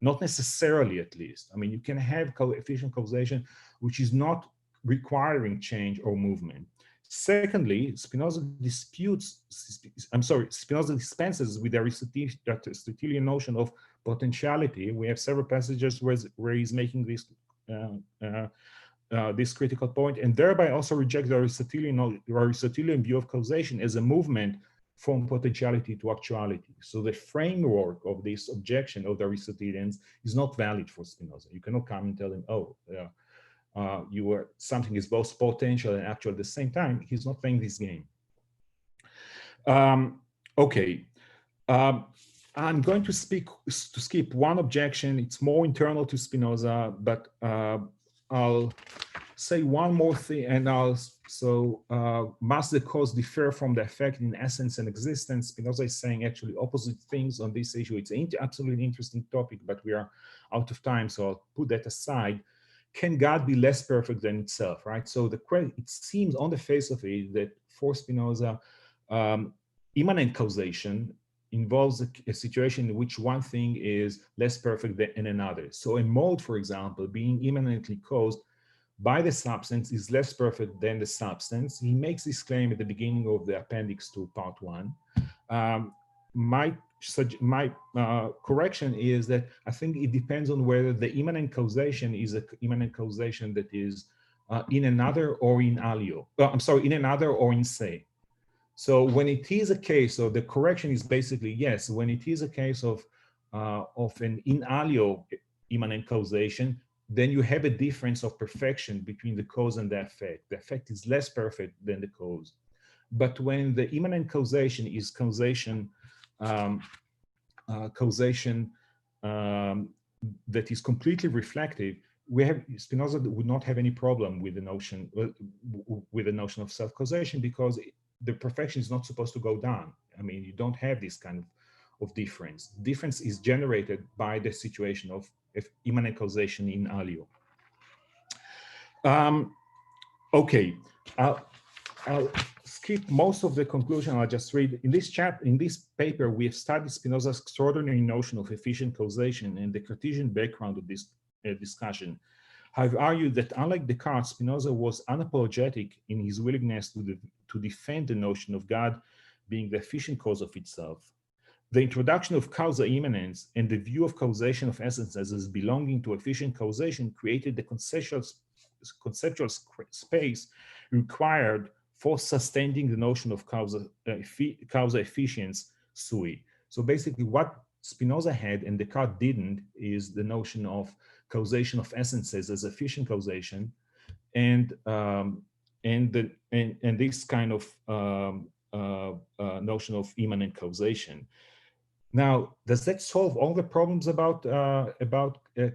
Not necessarily, at least. I mean, you can have efficient causation which is not requiring change or movement. Secondly, Spinoza dispenses with the Aristotelian notion of potentiality. We have several passages where he's making this this critical point, and thereby also reject the Aristotelian view of causation as a movement from potentiality to actuality. So the framework of this objection of the Aristotelians is not valid for Spinoza. You cannot come and tell him, oh, something is both potential and actual at the same time. He's not playing this game. Okay. I'm going to skip one objection. It's more internal to Spinoza, but I'll say one more thing, and must the cause differ from the effect in essence and existence? Spinoza is saying actually opposite things on this issue. It's an absolutely interesting topic, but we are out of time, so I'll put that aside. Can God be less perfect than itself, right? So it seems on the face of it that for Spinoza, immanent causation involves a situation in which one thing is less perfect than another. So a mode, for example, being immanently caused by the substance is less perfect than the substance. He makes this claim at the beginning of the appendix to part 1. My correction is that I think it depends on whether the immanent causation is an immanent causation that is in another or in alio. In another or in se. So when it is a case of, the correction is basically yes, when it is a case of an in alio immanent causation, then you have a difference of perfection between the cause and the effect. The effect is less perfect than the cause. But when the immanent causation is causation that is completely reflective, Spinoza would not have any problem with the notion of self-causation, because the perfection is not supposed to go down. I mean, you don't have this kind of difference. Difference is generated by the situation of immanent causation in alio. Okay, I'll skip most of the conclusion. I'll just read. In this paper, we have studied Spinoza's extraordinary notion of efficient causation and the Cartesian background of this discussion. I've argued that unlike Descartes, Spinoza was unapologetic in his willingness to defend the notion of God being the efficient cause of itself. The introduction of causa immanens and the view of causation of essences as belonging to efficient causation created the conceptual space required for sustaining the notion of causa efficiens sui. So basically what Spinoza had and Descartes didn't is the notion of causation of essences as efficient causation, and this kind of notion of immanent causation. Now, does that solve all the problems about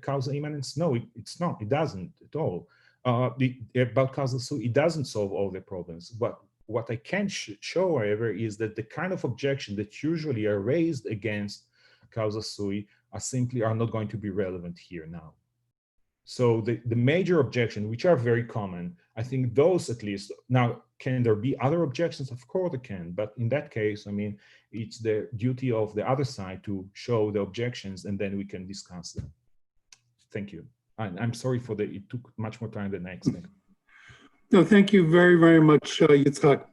causal immanence? No, it's not. It doesn't at all. About Causa Sui, it doesn't solve all the problems. But what I can show, however, is that the kind of objection that usually are raised against Causa Sui are not going to be relevant here now. So the major objections, which are very common, I think those at least. Now, can there be other objections? Of course it can, but in that case, I mean, it's the duty of the other side to show the objections, and then we can discuss them. Thank you. I'm sorry for it took much more time than I expected. No, thank you very, very much, Yitzhak.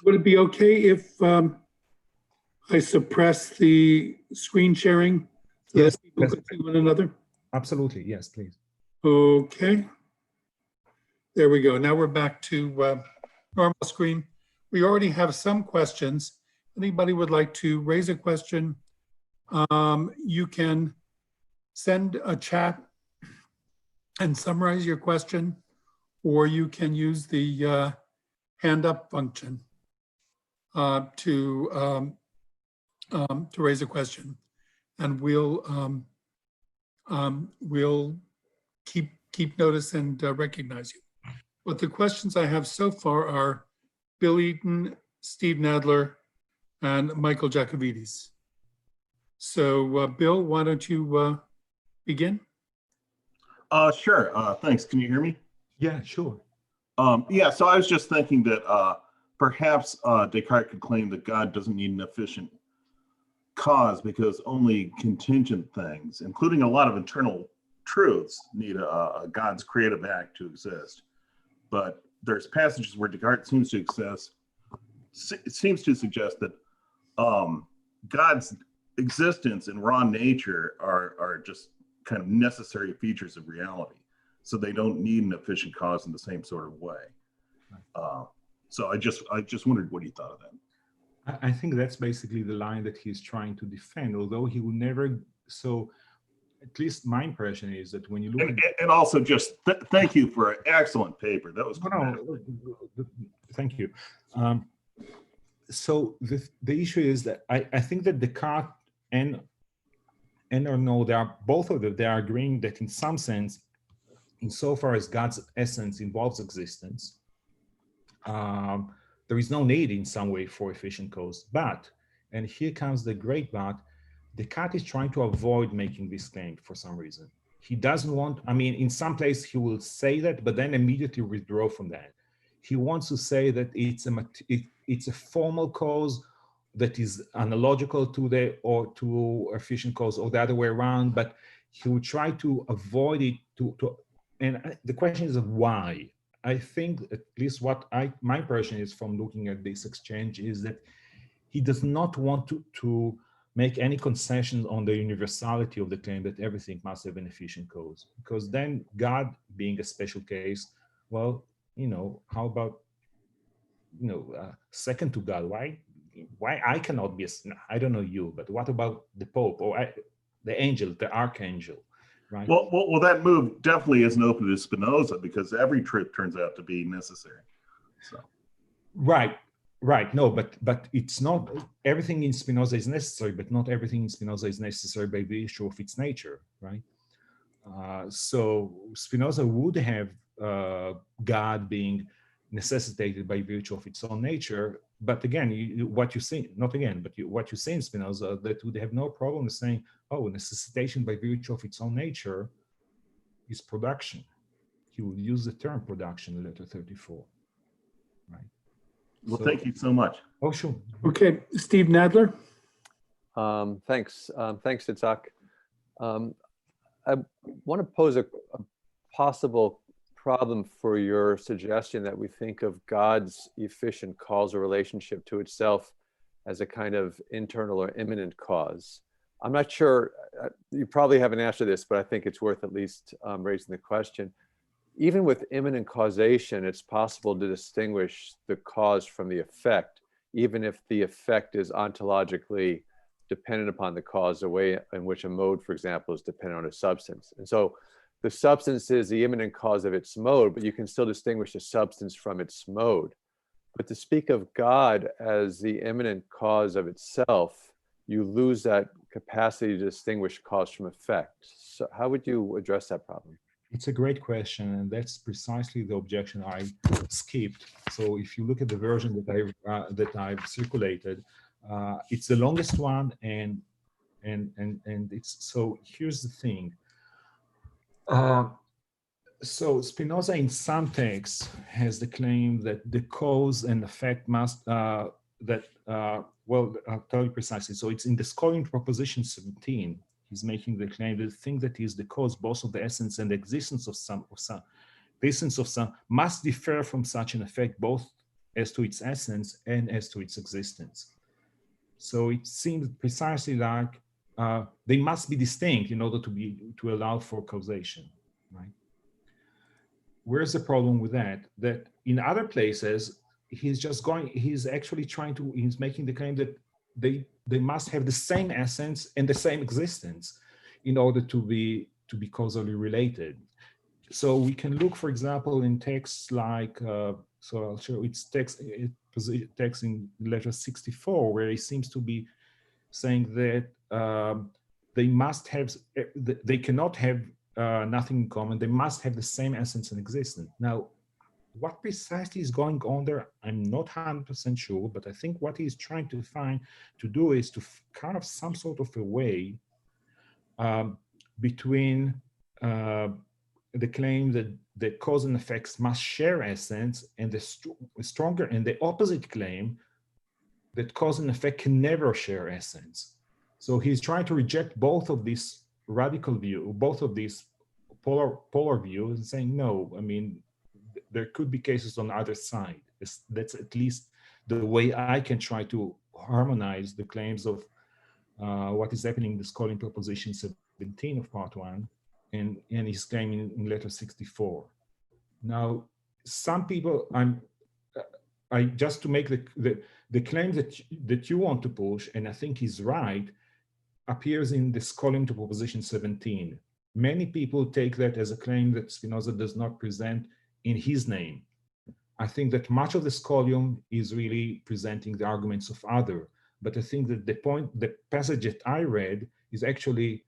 Would it be okay if I suppress the screen sharing so yes, that people can see one another? Absolutely, yes, please. Okay. There we go. Now we're back to normal screen. We already have some questions. Anybody would like to raise a question, you can send a chat and summarize your question, or you can use the hand up function to raise a question, and we'll keep notice and recognize you. But the questions I have so far are Bill Eaton, Steve Nadler, and Michael Jacovides. So Bill, why don't you begin? Sure. Thanks. Can you hear me? Yeah, sure. Yeah, so I was just thinking that perhaps Descartes could claim that God doesn't need an efficient cause because only contingent things, including a lot of internal truths, need a God's creative act to exist. But there's passages where Descartes seems to suggest that God's existence and raw nature are just kind of necessary features of reality. So they don't need an efficient cause in the same sort of way. So I just wondered what he thought of that. I think that's basically the line that he's trying to defend, although he will never. So at least my impression is that when you look and also just thank you for an excellent paper. That was thank you. So the issue is that I think that Descartes and Arnaud, they are both of them, they are agreeing that in some sense, insofar as God's essence involves existence, there is no need in some way for efficient cause. But, and here comes the great but, Descartes is trying to avoid making this claim for some reason. He doesn't want, I mean, in some place he will say that, but then immediately withdraw from that. He wants to say that it's a formal cause that is analogical to efficient cause, or the other way around, but he will try to avoid it and the question is why. I think at least my impression is from looking at this exchange is that he does not want to make any concessions on the universality of the claim that everything must have an efficient cause, because then God being a special case, well, how about, second to God? Why I cannot be, I don't know you, but what about the Pope or the angel, the archangel, right? Well, that move definitely isn't open to Spinoza because every truth turns out to be necessary. So. Right. No, but it's not everything in Spinoza is necessary, but not everything in Spinoza is necessary by the issue of its nature, right? So Spinoza would have God being necessitated by virtue of its own nature. But again, what you say, not again, but what you say in Spinoza, that would have no problem saying, oh, necessitation by virtue of its own nature is production. He would use the term production in letter 34, right? Well, thank you so much. Oh, sure. Okay, Steve Nadler. Thanks, Yitzhak. I want to pose a possible problem for your suggestion that we think of God's efficient causal relationship to itself as a kind of internal or immanent cause. I'm not sure, you probably haven't answered this, but I think it's worth at least raising the question. Even with immanent causation, it's possible to distinguish the cause from the effect, even if the effect is ontologically dependent upon the cause, the way in which a mode, for example, is dependent on a substance. And so the substance is the immanent cause of its mode, but you can still distinguish the substance from its mode. But to speak of God as the immanent cause of itself, you lose that capacity to distinguish cause from effect. So how would you address that problem? It's a great question, and that's precisely the objection I skipped. So if you look at the version that I've circulated, it's the longest one, and it's so. Here's the thing. So Spinoza, in some texts, has the claim that the cause and effect must well, I'll tell you precisely. So it's in the Scoring proposition 17. He's making the claim that the thing that is the cause both of the essence and the existence of some, the essence of some must differ from such an effect both as to its essence and as to its existence. So it seems precisely like they must be distinct in order to allow for causation, right? Where's the problem with that? That in other places, he's making the claim that they must have the same essence and the same existence in order to be causally related. So we can look, for example, in texts like, so I'll show it's text in letter 64, where he seems to be saying that they cannot have nothing in common. They must have the same essence and existence. Now, what precisely is going on there, I'm not 100% sure, but I think what he's trying to do is to carve some sort of a way between the claim that the cause and effects must share essence and the stronger and the opposite claim that cause and effect can never share essence. So he's trying to reject both of these radical view, both of these polar views, and saying, no, I mean, there could be cases on either side. That's at least the way I can try to harmonize the claims of what is happening in the Scoring proposition 17 of part 1 and his claim in letter 64. Now, some people, I just to make the claim that you want to push, and I think he's right, appears in the Scoring to proposition 17. Many people take that as a claim that Spinoza does not present in his name. I think that much of the scholium is really presenting the arguments of other, but I think that the passage that I read is actually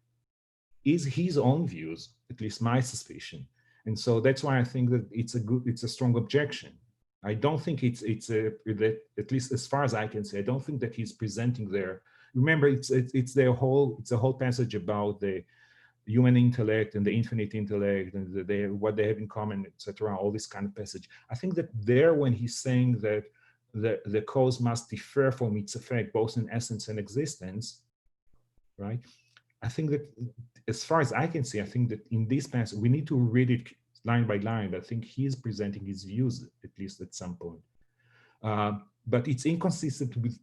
his own views, at least my suspicion. And so that's why I think that it's a strong objection. I don't think that, at least as far as I can say, I don't think that he's presenting there. Remember, it's a whole passage about the human intellect and the infinite intellect and what they have in common, etc. All this kind of passage. I think that there, when he's saying that the cause must differ from its effect, both in essence and existence, right? I think that, as far as I can see, I think that in this passage we need to read it line by line. But I think he's presenting his views, at least at some point. But it's inconsistent with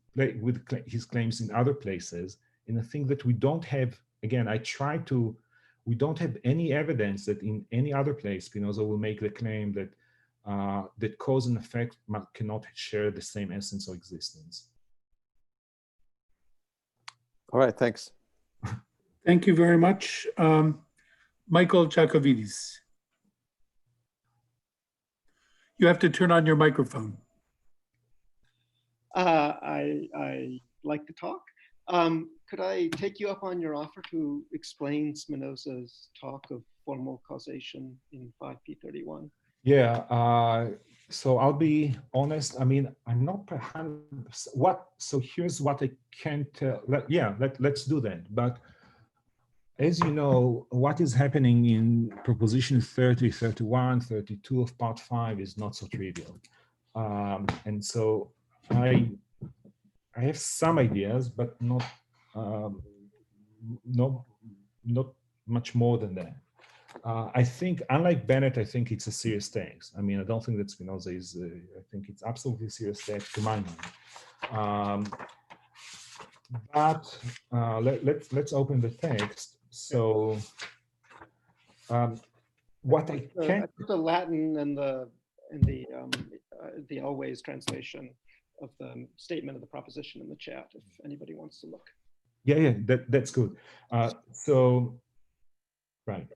his claims in other places. And I think that we don't have, again, we don't have any evidence that in any other place Spinoza will make the claim that that cause and effect cannot share the same essence or existence. All right, thanks. Thank you very much. Michael Jacovidis. You have to turn on your microphone. I like to talk. Could I take you up on your offer to explain Spinoza's talk of formal causation in 5p31? Yeah, so I'll be honest. I mean, I'm not 100%. So here's what I can tell. Let's do that. But as you know, what is happening in proposition 30, 31, 32 of part 5 is not so trivial. And so I have some ideas, but not much more than that. I think, unlike Bennett, I think it's a serious text. I mean, I don't think that Spinoza is, I think it's absolutely serious text to my mind. But let's open the text. So what I can... The Latin and the always translation of the statement of the proposition in the chat, if anybody wants to look. Yeah, that's good. So, right.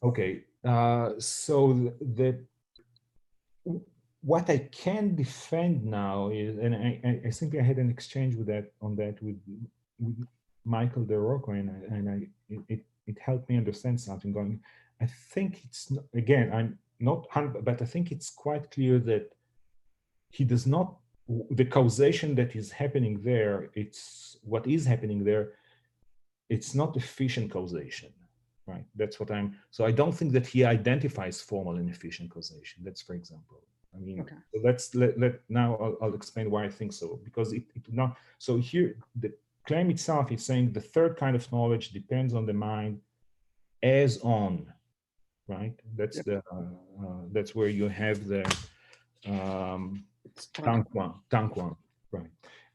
Okay, so what I can defend now is, and I think I had an exchange with Michael De Rocco, and it helped me understand something. Going, I think it's, again, I'm not 100%, but I think it's quite clear that he does not, the causation that is happening there, it's what is happening there, it's not efficient causation. Right, that's what I'm, so I don't think that he identifies formal and efficient causation. That's, for example, I mean, okay. So let's now I'll explain why I think so, because it not, so here, the claim itself is saying the third kind of knowledge depends on the mind as on, right? That's the, that's where you have the tanquam, right?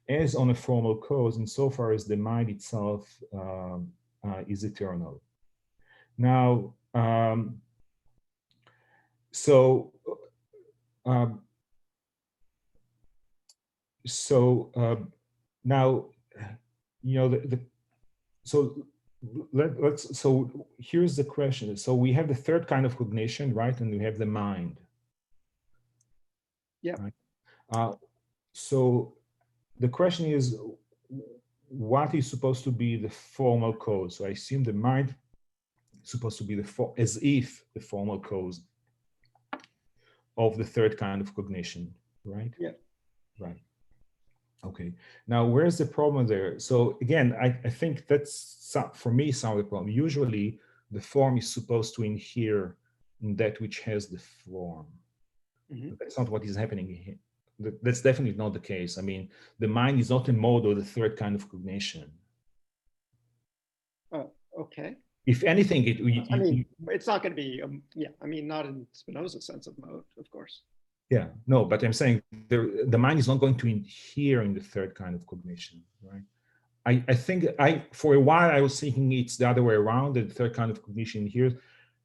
As on a formal cause, insofar as the mind itself is eternal. Now, now, you know, so here's the question. So we have the third kind of cognition, right? And we have the mind. Yeah. Right? So the question is, what is supposed to be the formal cause? So I assume the mind supposed to be as if the formal cause of the third kind of cognition, right? Yeah. Right. Okay. Now, where's the problem there? So again, I think that's, for me, some of the problem. Usually, the form is supposed to inhere in that which has the form. Mm-hmm. That's not what is happening here. That's definitely not the case. I mean, the mind is not a mode of the third kind of cognition. Okay. If anything, it's not going to be, yeah, I mean, not in Spinoza's sense of mode, of course. Yeah, no, but I'm saying the mind is not going to inhere in the third kind of cognition, right? I think for a while I was thinking it's the other way around, the third kind of cognition here,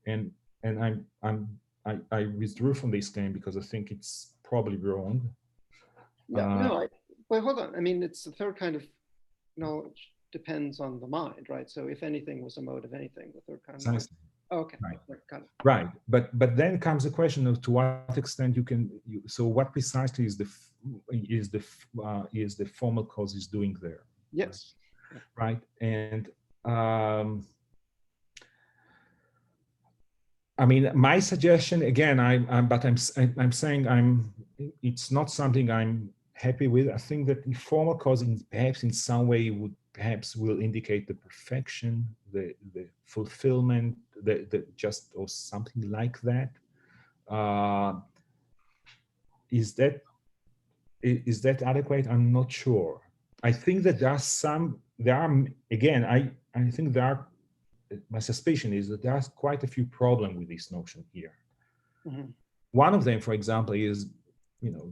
and I withdrew from this claim because I think it's probably wrong. Yeah, well, hold on. I mean, it's the third kind of knowledge depends on the mind, right? So if anything was a mode of anything, the third kind of knowledge. Oh, okay. Right. Right. But then comes the question of to what extent you can. So what precisely is the formal cause is doing there? Yes. Right. And I mean, my suggestion again. I'm saying it's not something I'm happy with. I think that the formal cause, perhaps in some way, will indicate the perfection, the fulfillment, the just, or something like that. Is that adequate? I'm not sure. I think that I think my suspicion is that there's quite a few problems with this notion here. Mm-hmm. One of them, for example, is, you know,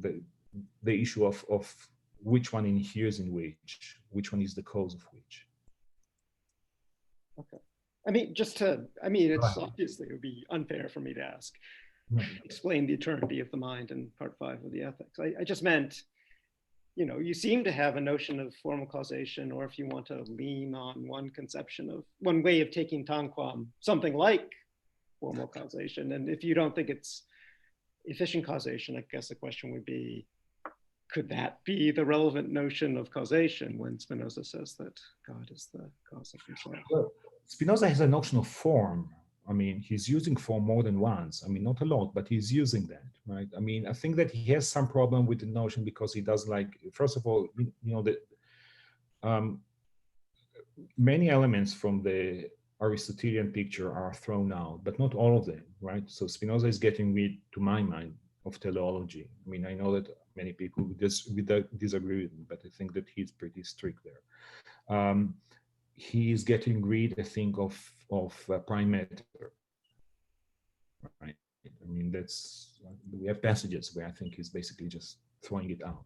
the issue of which one inheres in which one is the cause of which. Okay. I mean, it's obviously, it would be unfair for me to ask, explain the eternity of the mind in part 5 of the ethics. I just meant, you know, you seem to have a notion of formal causation, or if you want to lean on one way of taking tanquam, something like formal causation. And if you don't think it's efficient causation, I guess the question would be, could that be the relevant notion of causation when Spinoza says that God is the cause of himself? Spinoza has a notion of form. I mean, he's using form more than once. I mean, not a lot, but he's using that, right? I mean, I think that he has some problem with the notion because he does like, first of all, you know, that many elements from the Aristotelian picture are thrown out, but not all of them, right? So Spinoza is getting rid, to my mind, of teleology. I mean, I know that many people disagree with me, but I think that he's pretty strict there. He is getting rid, I think, of prime matter, right? I mean, we have passages where I think he's basically just throwing it out.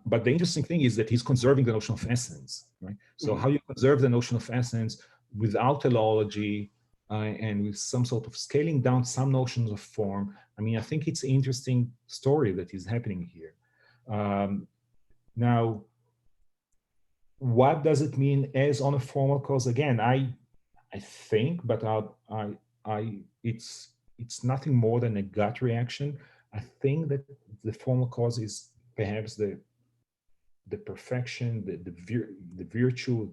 But the interesting thing is that he's conserving the notion of essence, right? So how you conserve the notion of essence without teleology and with some sort of scaling down some notions of form. I mean, I think it's an interesting story that is happening here. Now, what does it mean as on a formal cause? Again, I think, but it's nothing more than a gut reaction. I think that the formal cause is perhaps the perfection, the virtue,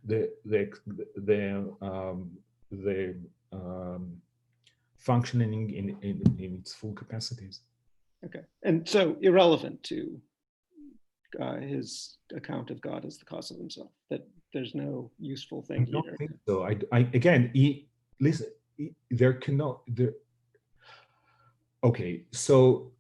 the functioning in its full capacities. Okay, and so irrelevant to his account of God as the cause of himself, that there's no useful thing I don't here. think so. There cannot. Okay, so,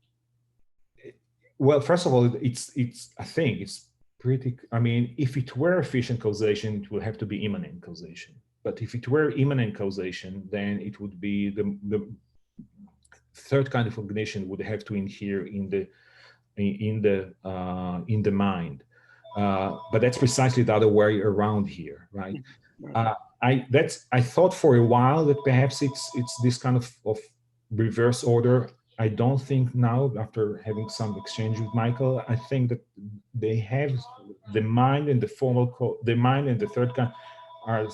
well, first of all, I think it's pretty. I mean, if it were efficient causation, it would have to be immanent causation. But if it were immanent causation, then it would be the third kind of cognition would have to inhere in the mind. But that's precisely the other way around here, right? I thought for a while that perhaps it's this kind of reverse order. I don't think now, after having some exchange with Michael, I think that they have the mind and the formal, the mind and the third kind are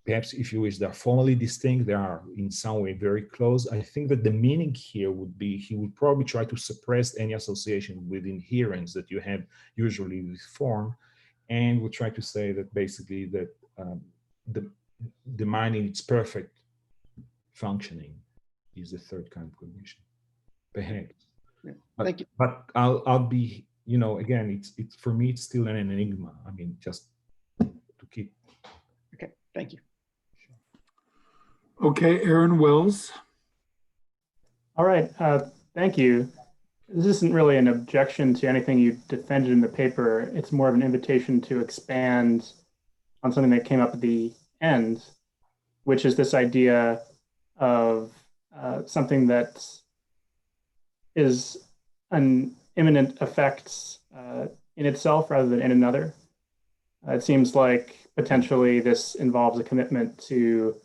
perhaps, if you wish, they're formally distinct. They are in some way very close. I think that the meaning here would be he would probably try to suppress any association with inherence that you have usually with form, and would try to say that basically that the mind in its perfect functioning is the third kind of cognition, perhaps. Yeah. Thank you. But I'll be, you know, again, it's for me, it's still an enigma. I mean, just to keep. Okay, thank you. Okay, Aaron Wells. All right, thank you. This isn't really an objection to anything you defended in the paper. It's more of an invitation to expand on something that came up at the end, which is this idea of something that is an immanent effect in itself rather than in another. It seems like potentially this involves a commitment to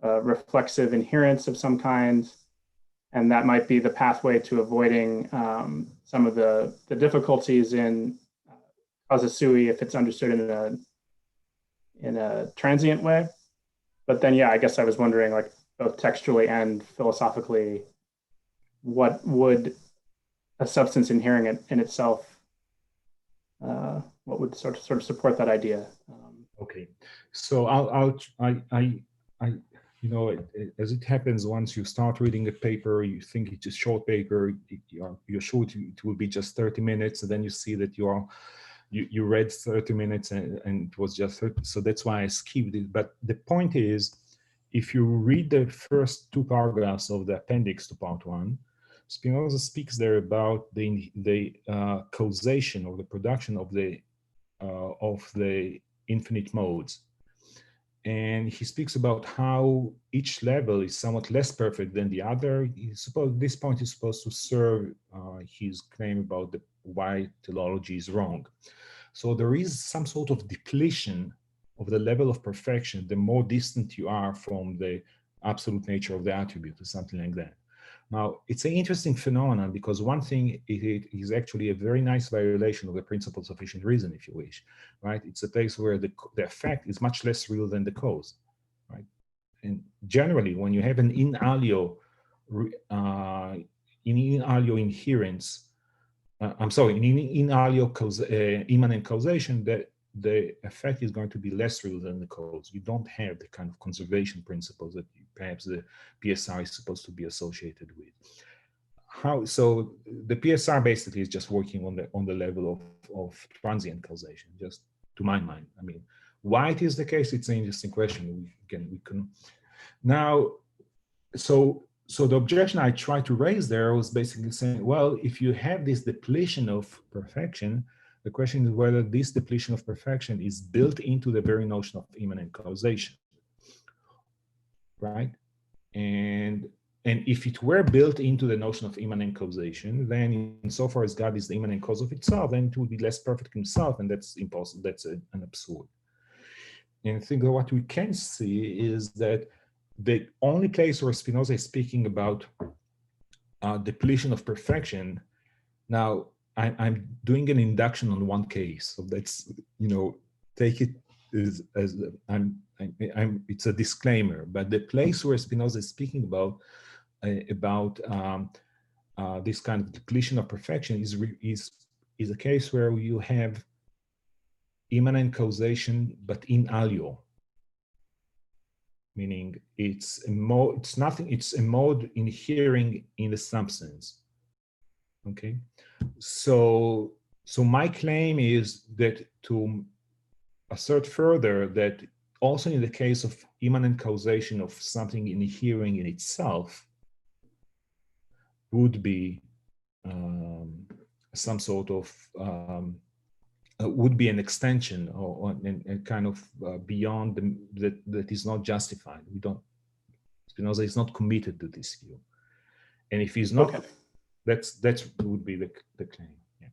reflexive inherence of some kind, and that might be the pathway to avoiding some of the difficulties in Causa Sui if it's understood in a transient way. But then, yeah, I guess I was wondering, like, both textually and philosophically, what would a substance inherent in itself, what would sort of support that idea? Okay, so I you know, as it happens, once you start reading a paper, you think it's a short paper, you're sure it will be just 30 minutes, and then you see that you read 30 minutes and it was just 30, so that's why I skipped it. But the point is, if you read the first two paragraphs of the appendix to part one, Spinoza speaks there about the causation or the production of the infinite modes. And he speaks about how each level is somewhat less perfect than the other. This point is supposed to serve his claim about why teleology is wrong. So there is some sort of depletion of the level of perfection the more distant you are from the absolute nature of the attribute or something like that. Now, it's an interesting phenomenon because one thing, it is actually a very nice violation of the principle of sufficient reason, if you wish, right? It's a place where the effect is much less real than the cause, right? And generally, when you have an in alio inherence, I'm sorry, in alio immanent causation, that the effect is going to be less real than the cause. You don't have the kind of conservation principles that perhaps the PSR is supposed to be associated with. So the PSR basically is just working on the level of transient causation, just to my mind. I mean, why it is the case, it's an interesting question. We can now, so the objection I tried to raise there was basically saying, well, if you have this depletion of perfection, the question is whether this depletion of perfection is built into the very notion of immanent causation, right? And if it were built into the notion of immanent causation, then insofar as God is the immanent cause of itself, then it would be less perfect himself, and that's impossible. That's an absurd. And I think that what we can see is that the only place where Spinoza is speaking about depletion of perfection. Now, I'm doing an induction on one case, so that's, take it as it's a disclaimer. But the place where Spinoza is speaking about this kind of depletion of perfection is a case where you have immanent causation, but in alio, meaning it's a mode inhering in the substance. Okay, so my claim is that to assert further that also in the case of immanent causation of something inhering in itself would be some sort of would be an extension or a kind of beyond that is not justified. Spinoza is not committed to this view, and if he's not, that would be the claim. Yeah.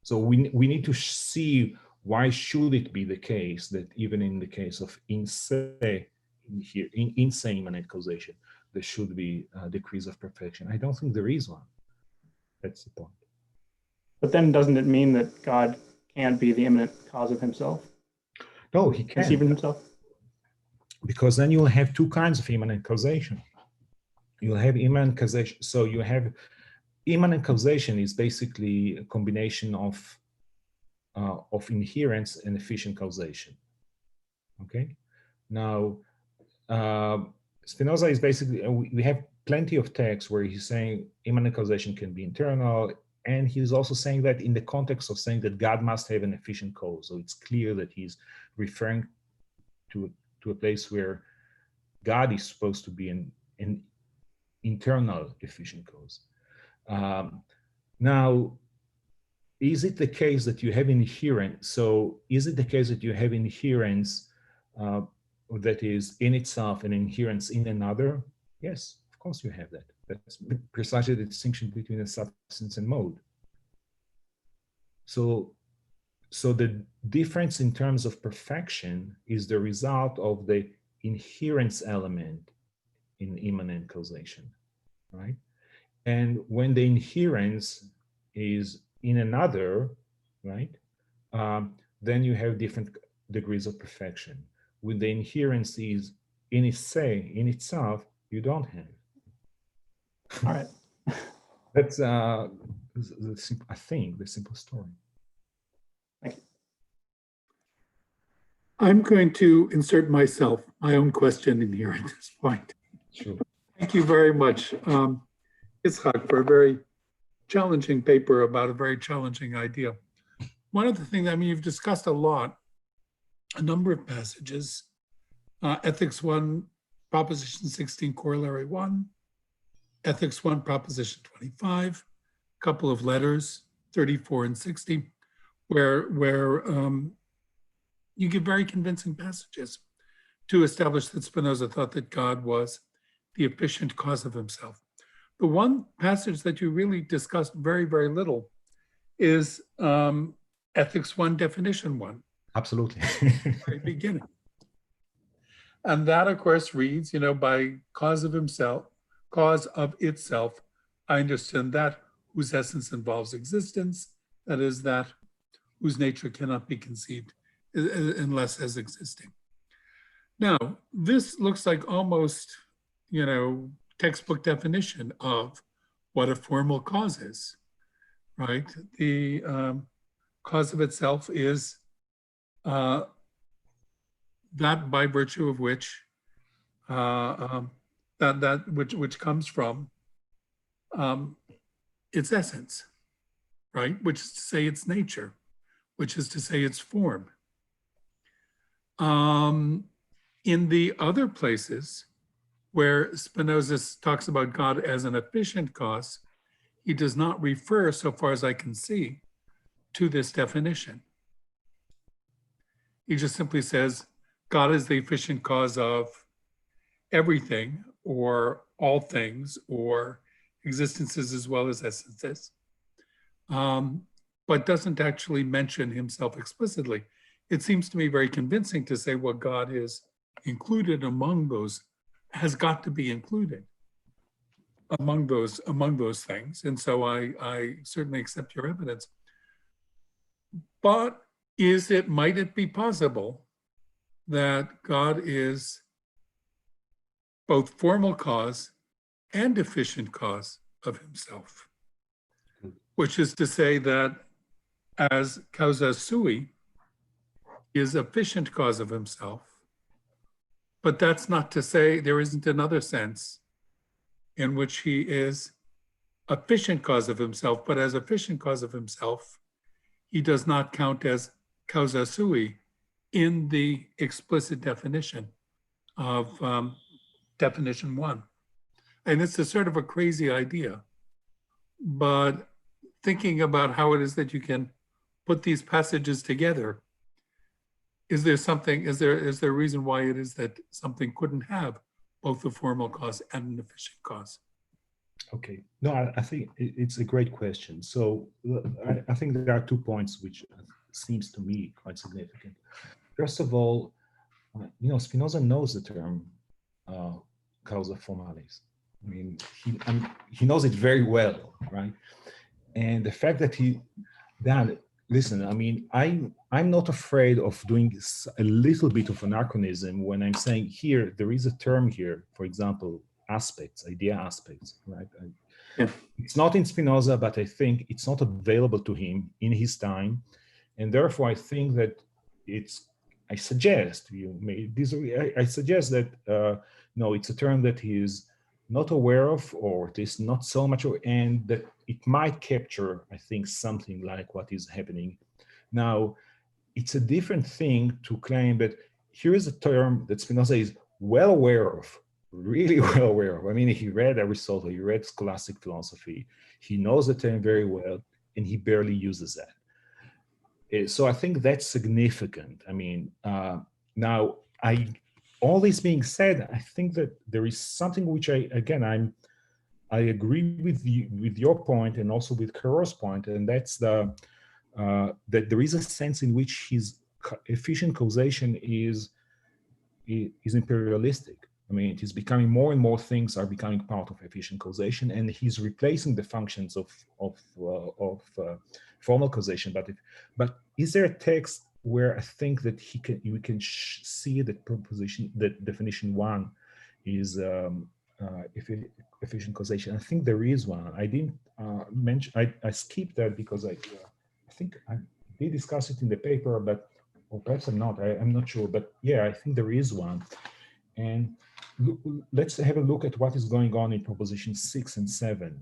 So we need to see why should it be the case that even in the case of insane immanent causation, there should be a decrease of perfection. I don't think there is one. That's the point. But then doesn't it mean that God can't be the immanent cause of himself? No, he can't. Conceiving himself? Because then you'll have two kinds of immanent causation. You'll have immanent causation. So you have immanent causation is basically a combination of inherence and efficient causation. Okay. Now, Spinoza is basically, we have plenty of texts where he's saying immanent causation can be internal, and he's also saying that in the context of saying that God must have an efficient cause. So it's clear that he's referring to a place where God is supposed to be an internal efficient cause. Now, is it the case that you have inherence? So is it the case that you have inherence that is in itself and inherence in another? Yes, of course you have that. That's precisely the distinction between a substance and mode. So the difference in terms of perfection is the result of the inherence element in immanent causation, right? And when the inherence is in another, right, then you have different degrees of perfection. When the inherence is in itself, you don't have. All right. That's I think the simple story. Thank you. I'm going to insert my own question in here at this point. Sure. Thank you very much, Yitzhak, for a very challenging paper about a very challenging idea. One of the things, you've discussed a lot, a number of passages, Ethics 1, Proposition 16, Corollary 1, Ethics 1, Proposition 25, a couple of letters, 34 and 60, where you give very convincing passages to establish that Spinoza thought that God was the efficient cause of himself. The one passage that you really discussed very, very little is Ethics 1, Definition 1. Absolutely. Very beginning. And that, of course, reads, by cause of itself, I understand that whose essence involves existence, that is, that whose nature cannot be conceived unless as existing. Now, this looks like almost, textbook definition of what a formal cause is. right? The cause of itself is that by virtue of which which comes from its essence, right? Which is to say its nature, which is to say its form. In the other places where Spinoza talks about God as an efficient cause, he does not refer, so far as I can see, to this definition. He just simply says, God is the efficient cause of everything, or all things, or existences as well as essences, but doesn't actually mention himself explicitly. It seems to me very convincing to say, well, God is included among those, has got to be included among those things. And so I certainly accept your evidence. But might it be possible that God is both formal cause and efficient cause of himself? Which is to say that as Causa Sui is efficient cause of himself, but that's not to say there isn't another sense in which he is efficient cause of himself, but as efficient cause of himself, he does not count as Causa Sui in the explicit definition of definition 1. And it's a sort of a crazy idea, but thinking about how it is that you can put these passages together, is there a reason why it is that something couldn't have both a formal cause and an efficient cause? Okay, no, I think it's a great question. So I think there are 2 points which seems to me quite significant. First of all, Spinoza knows the term causa formalis. I mean, he knows it very well, right? And the fact that listen, I mean, I'm not afraid of doing a little bit of anachronism when I'm saying here, there is a term here, for example, idea aspects, right? Yeah. It's not in Spinoza, but I think it's not available to him in his time. And therefore, I think that I suggest that, no, it's a term that he is not aware of, or at least not so much, and that it might capture, I think, something like what is happening. Now, it's a different thing to claim that here is a term that Spinoza is well aware of, really well aware of. I mean, he read Aristotle, he read scholastic philosophy, he knows the term very well, and he barely uses that. So I think that's significant. I mean, now, all this being said, I think that there is something which I agree with your point and also with Carol's point, and that's that there is a sense in which his efficient causation is imperialistic. I mean, it is becoming more and more things are becoming part of efficient causation, and he's replacing the functions of formal causation. But is there a text where I think that you can see that proposition, that definition 1 is efficient causation? I think there is one. I didn't mention. I skipped that because I think I did discuss it in the paper, but or perhaps I'm not. I'm not sure. But yeah, I think there is one. And let's have a look at what is going on in proposition 6 and 7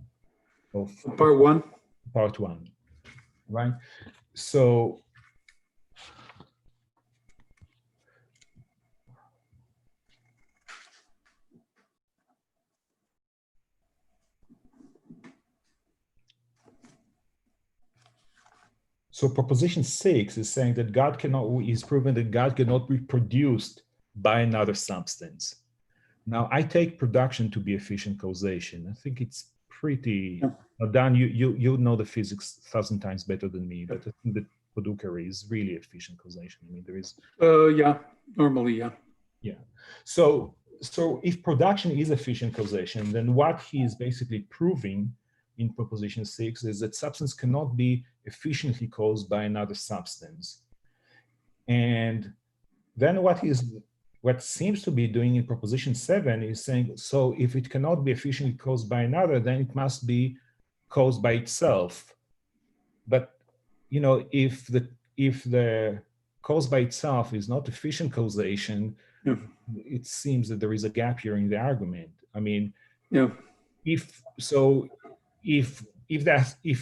of part 1. Part 1, right? So. So proposition 6 is saying that is proven that God cannot be produced by another substance. Now, I take production to be efficient causation. I think it's pretty done. You know the physics 1,000 times better than me, but I think that producere is really efficient causation. I mean, there is. Yeah, normally, yeah. Yeah. So if production is efficient causation, then what he is basically proving in proposition 6 is that substance cannot be efficiently caused by another substance. And then what seems to be doing in proposition 7 is saying, so if it cannot be efficiently caused by another, then it must be caused by itself. but you know, if the cause by itself is not efficient causation, Yeah. it seems that there is a gap here in the argument. I mean, Yeah. if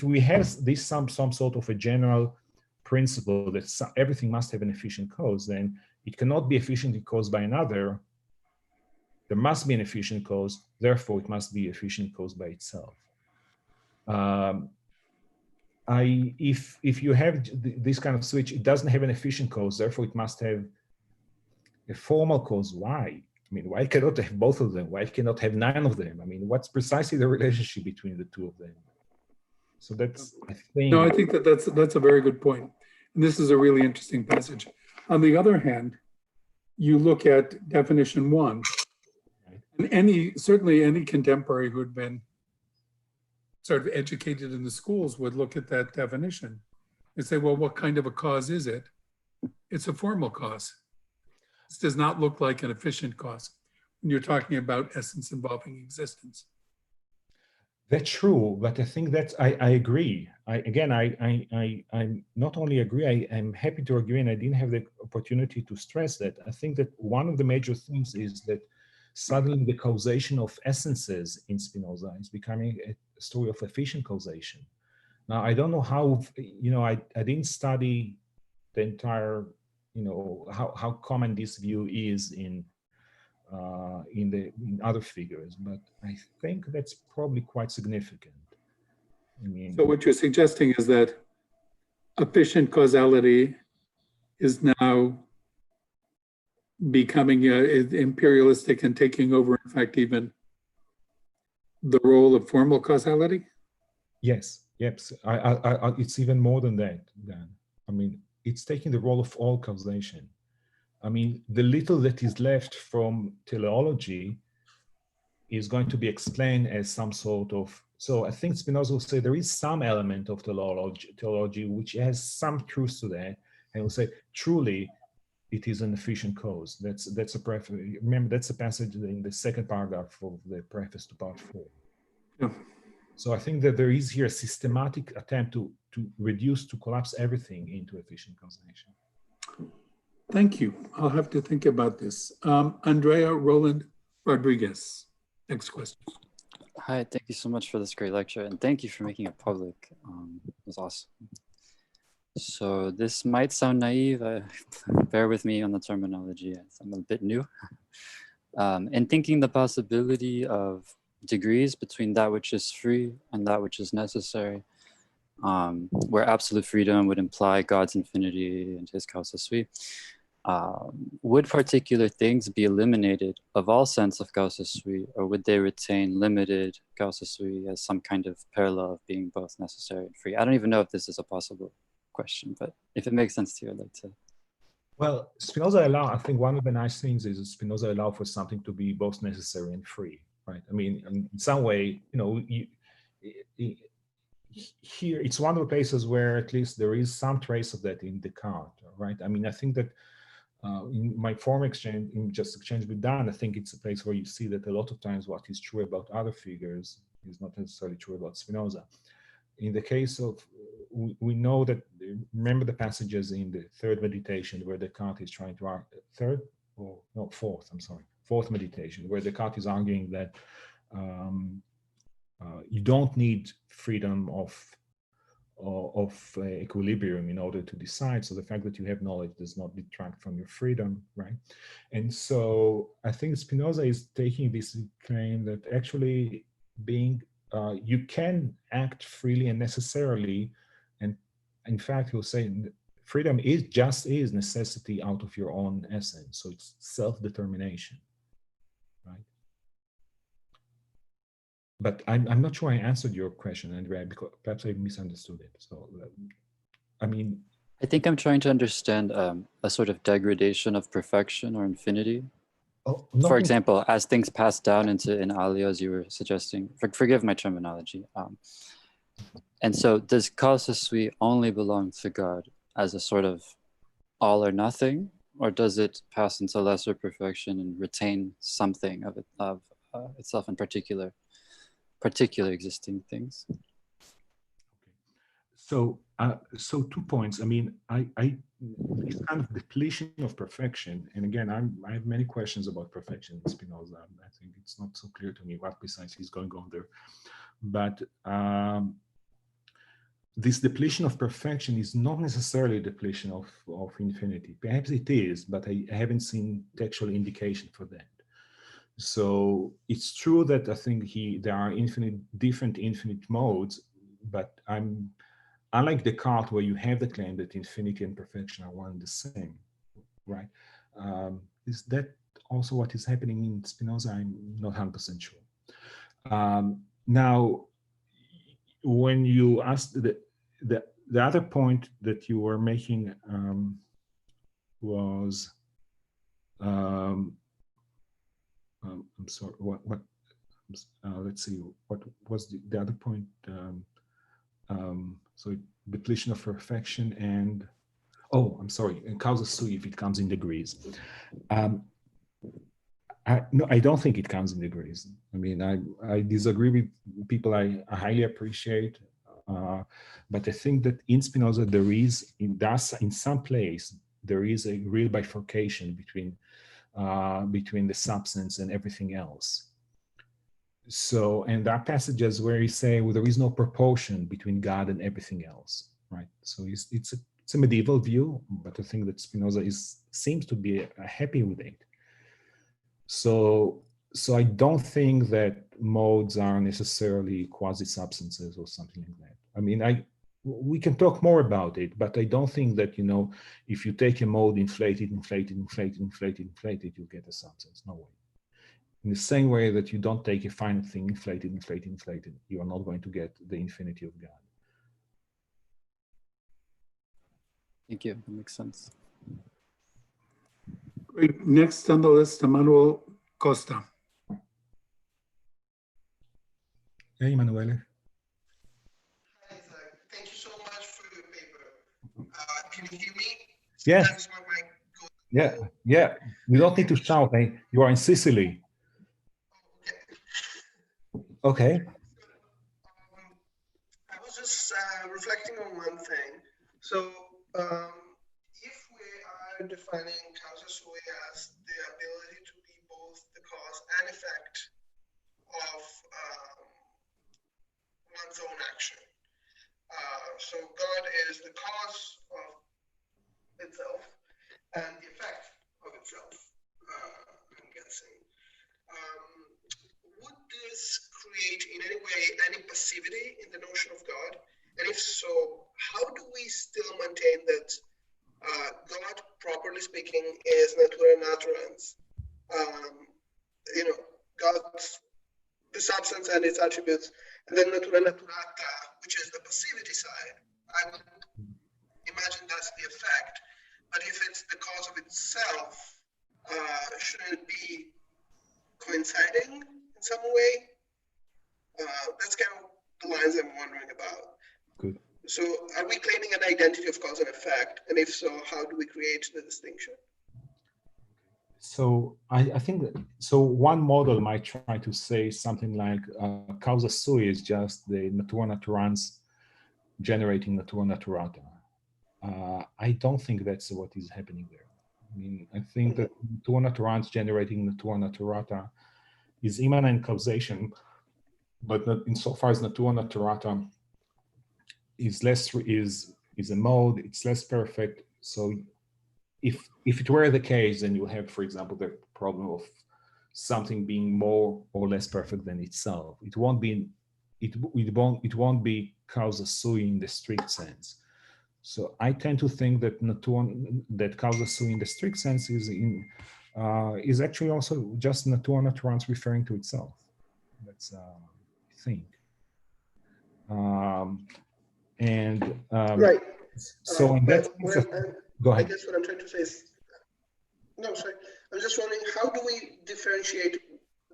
we have this some sort of a general principle that everything must have an efficient cause, then it cannot be efficiently caused by another. There must be an efficient cause, therefore it must be efficient caused by itself. If you have this kind of switch, it doesn't have an efficient cause, therefore it must have a formal cause. Why? I mean, why cannot have both of them? Why cannot have none of them? I mean, what's precisely the relationship between the two of them? So that's, I think. No, I think that's a very good point. And this is a really interesting passage. On the other hand, you look at definition 1, and certainly any contemporary who had been sort of educated in the schools would look at that definition and say, well, what kind of a cause is it? It's a formal cause. This does not look like an efficient cause when you're talking about essence involving existence. That's true, but I think that I agree. I not only agree, I'm happy to agree, and I didn't have the opportunity to stress that. I think that one of the major things is that suddenly the causation of essences in Spinoza is becoming a story of efficient causation. Now, I don't know how, you know, I didn't study the entire, you know, how common this view is in other figures, but I think that's probably quite significant. I mean, so what you're suggesting is that efficient causality is now becoming imperialistic and taking over, in fact, even the role of formal causality? Yes, it's even more than that, Dan. I mean, it's taking the role of all causation. I mean, the little that is left from teleology is going to be explained as some sort of, so I think Spinoza will say there is some element of teleology which has some truth to that, and will say, truly, it is an efficient cause. That's a preface. Remember, that's a passage in the second paragraph of the preface to part 4. Yeah. So I think that there is here a systematic attempt to reduce, to collapse everything into efficient causation. Thank you. I'll have to think about this. Andrea Roland Rodriguez, next question. Hi, thank you so much for this great lecture, and thank you for making it public. It was awesome. So this might sound naive. Bear with me on the terminology. I'm a bit new. In thinking the possibility of degrees between that which is free and that which is necessary, where absolute freedom would imply God's infinity and his Causa Sui, would particular things be eliminated of all sense of Causa Sui, or would they retain limited Causa Sui as some kind of parallel of being both necessary and free? I don't even know if this is a possible question, but if it makes sense to you, I'd like to. Well, Spinoza I think one of the nice things is Spinoza allow for something to be both necessary and free, right? I mean, in some way, you know, here it's one of the places where at least there is some trace of that in Descartes, right? I mean, I think that in my former exchange with Dan, I think it's a place where you see that a lot of times what is true about other figures is not necessarily true about Spinoza. In the case of, we know that, remember the passages in the third meditation where Descartes is trying to argue, fourth meditation, where Descartes is arguing that you don't need freedom of equilibrium in order to decide. So the fact that you have knowledge does not detract from your freedom, right? And so I think Spinoza is taking this claim that actually being, you can act freely and necessarily, and in fact, he'll say freedom is necessity out of your own essence. So it's self-determination, right? But I'm not sure I answered your question, Andrea, because perhaps I misunderstood it. So, I mean, I think I'm trying to understand a sort of degradation of perfection or infinity. For example, as things pass down into in alio, as you were suggesting, forgive my terminology. And so does Causa Sui only belong to God as a sort of all or nothing, or does it pass into lesser perfection and retain something of itself in particular existing things? So 2 points. I mean, this kind of depletion of perfection, and again, I have many questions about perfection in Spinoza. I think it's not so clear to me what precisely is going on there. But this depletion of perfection is not necessarily a depletion of infinity. Perhaps it is, but I haven't seen textual indication for that. So it's true that I think there are different infinite modes, but unlike Descartes, where you have the claim that infinity and perfection are one and the same, right? Is that also what is happening in Spinoza? I'm not 100% sure. Now, when you asked the other point that you were making was, I'm sorry, let's see, what was the other point? So depletion of perfection and, oh, I'm sorry, and Causa Sui if it comes in degrees. No, I don't think it comes in degrees. I mean, I disagree with people I highly appreciate, but I think that in Spinoza in some place there is a real bifurcation between the substance and everything else. So, and there are passages where you say, well, there is no proportion between God and everything else, right? So it's a medieval view, but I think that Spinoza seems to be happy with it. So I don't think that modes are necessarily quasi-substances or something like that. I mean, we can talk more about it, but I don't think that, if you take a mode, inflate it, you'll get a substance. No way. In the same way that you don't take a finite thing, inflate it, you are not going to get the infinity of God. Thank you. That makes sense. Great. Next on the list, Emanuel Costa. Hey, Emanuele. Hi, Yitzhak. Thank you so much for your paper. Can you hear me? Yes. Sometimes my mic goes low. Yeah. You don't need to shout. You are in Sicily. Okay. I was just reflecting on one thing. So, if we are defining Causa Sui as the ability to be both the cause and effect of one's own action, so God is the cause of itself and the effect of itself, I'm guessing. Would this create in any way any passivity in the notion of God? And if so, how do we still maintain that God, properly speaking, is natura naturans? God's the substance and its attributes, and then natura naturata, which is the passivity side. I would imagine that's the effect. But if it's the cause of itself, shouldn't it be coinciding in some way? That's kind of the lines I'm wondering about. Good. So are we claiming an identity of cause and effect? And if so, how do we create the distinction? So I think that, so one model might try to say something like Causa Sui is just the natura naturans generating natura naturata. I don't think that's what is happening there. I mean, I think that natura naturans generating natura naturata is immanent causation, but not insofar as natura naturata is a mode, it's less perfect. So if it were the case, then you have, for example, the problem of something being more or less perfect than itself. It won't be Causa Sui in the strict sense. So I tend to think that Causa Sui in the strict sense is actually also just natura naturans referring to itself. That's I think. Right. So in that sense, go ahead. I guess what I'm trying to say is, no, sorry. I'm just wondering, how do we differentiate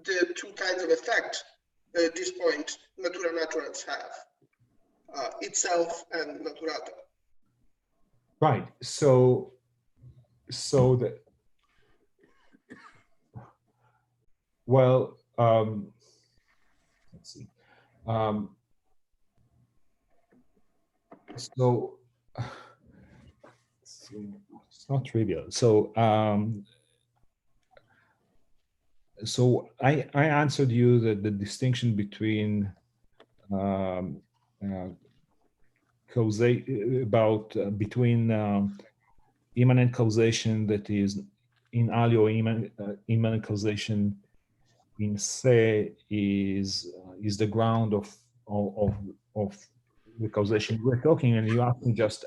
the two kinds of effect at this point natura naturans have, itself and naturata? Right. So that, well, let's see. So it's not trivial. So I answered you that the distinction between between immanent causation that is in alio, immanent causation in se is the ground of the causation we're talking, and you asked me just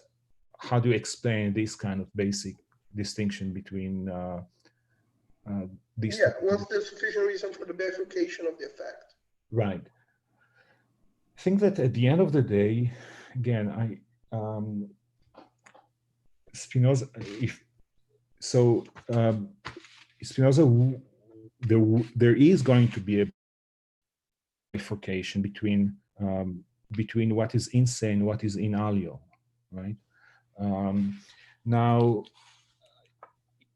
how do you explain this kind of basic distinction between these? Yeah, what's the sufficient reason for the bifurcation of the effect? Right. I think that at the end of the day, again, Spinoza, Spinoza, there is going to be a bifurcation between what is in se and what is in alio, right? Now,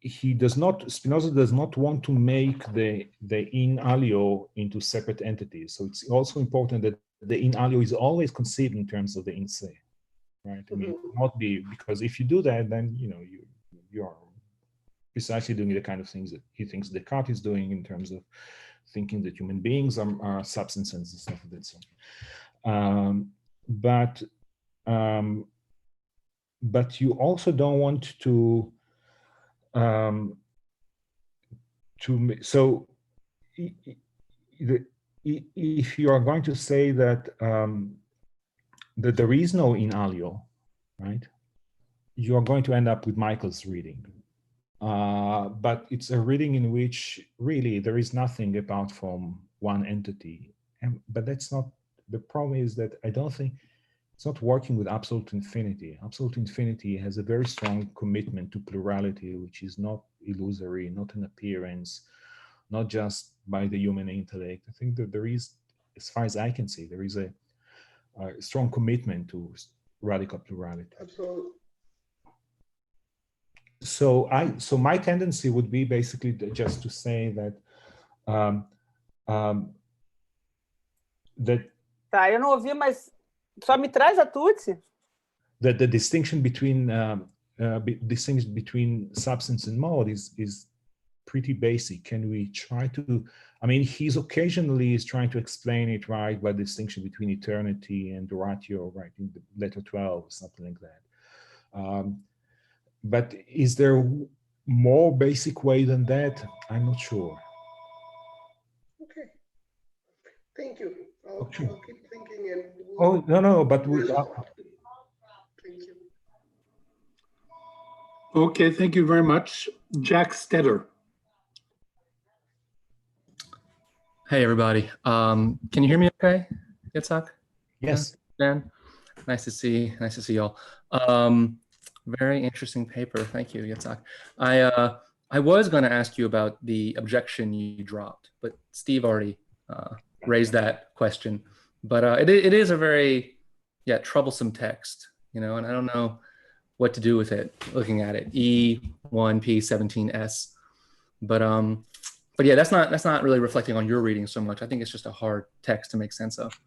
Spinoza does not want to make the in alio into separate entities. So it's also important that the in alio is always conceived in terms of the in se, right? I mean, it will not be, because if you do that, then you are precisely doing the kind of things that he thinks Descartes is doing in terms of thinking that human beings are substances and stuff of that sort. But you also don't want to so if you are going to say that that there is no in alio, right, you are going to end up with Michael's reading. But it's a reading in which really there is nothing apart from one entity. But that's not, the problem is that I don't think it's not working with absolute infinity. Absolute infinity has a very strong commitment to plurality, which is not illusory, not an appearance, not just by the human intellect. I think that there is, as far as I can see, there is a strong commitment to radical plurality. Absolutely. So my tendency would be basically just to say that Tá, eu não ouvi, mas só me traz a Tutsi. That the distinction between substance and mode is pretty basic. Can we try to? I mean, he's occasionally trying to explain it, right, by distinction between eternity and ratio, right, in the letter 12, something like that. But is there more basic way than that? I'm not sure. Okay. Thank you. I'll keep thinking and but we. Thank you. Okay, thank you very much. Jack Stetter. Hey, everybody. Can you hear me okay, Yitzhak? Yes. Dan? Nice to see y'all. Very interesting paper. Thank you, Yitzhak. I was going to ask you about the objection you dropped, but Steve already raised that question. But it is a very troublesome text, and I don't know what to do with it looking at it. E1P17S. But yeah, that's not really reflecting on your reading so much. I think it's just a hard text to make sense of.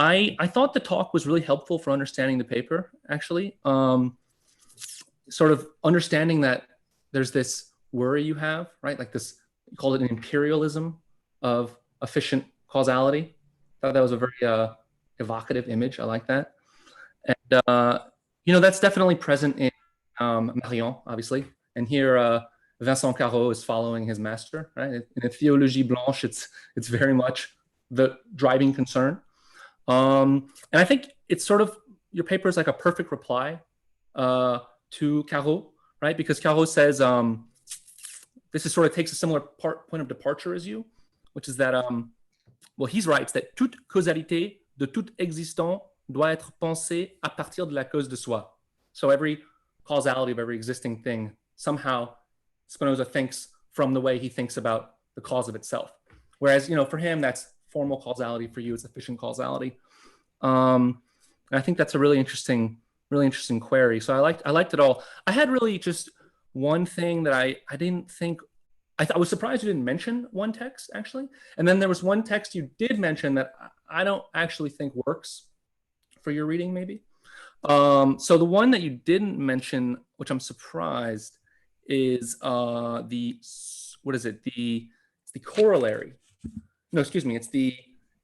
I thought the talk was really helpful for understanding the paper, actually. Sort of understanding that there's this worry you have, right? Like this, you called it an imperialism of efficient causality. I thought that was a very evocative image. I like that. And, that's definitely present in Marion, obviously. And here, Vincent Carreau is following his master, right? In a Théologie Blanche, it's very much the driving concern. And I think it's sort of, your paper is like a perfect reply to Carreau, right? Because Carreau says, this is sort of takes a similar point of departure as you, which is that, he writes that toute causalité de tout existant doit être pensée à partir de la cause de soi. So every causality of every existing thing, somehow Spinoza thinks from the way he thinks about the cause of itself. Whereas, for him, that's formal causality. For you, it's efficient causality. And I think that's a really interesting query. So I liked it all. I had really just one thing that I didn't think, I was surprised you didn't mention one text, actually. And then there was one text you did mention that I don't actually think works for your reading, maybe. So the one that you didn't mention, which I'm surprised, is what is it? It's the corollary. No, excuse me. It's the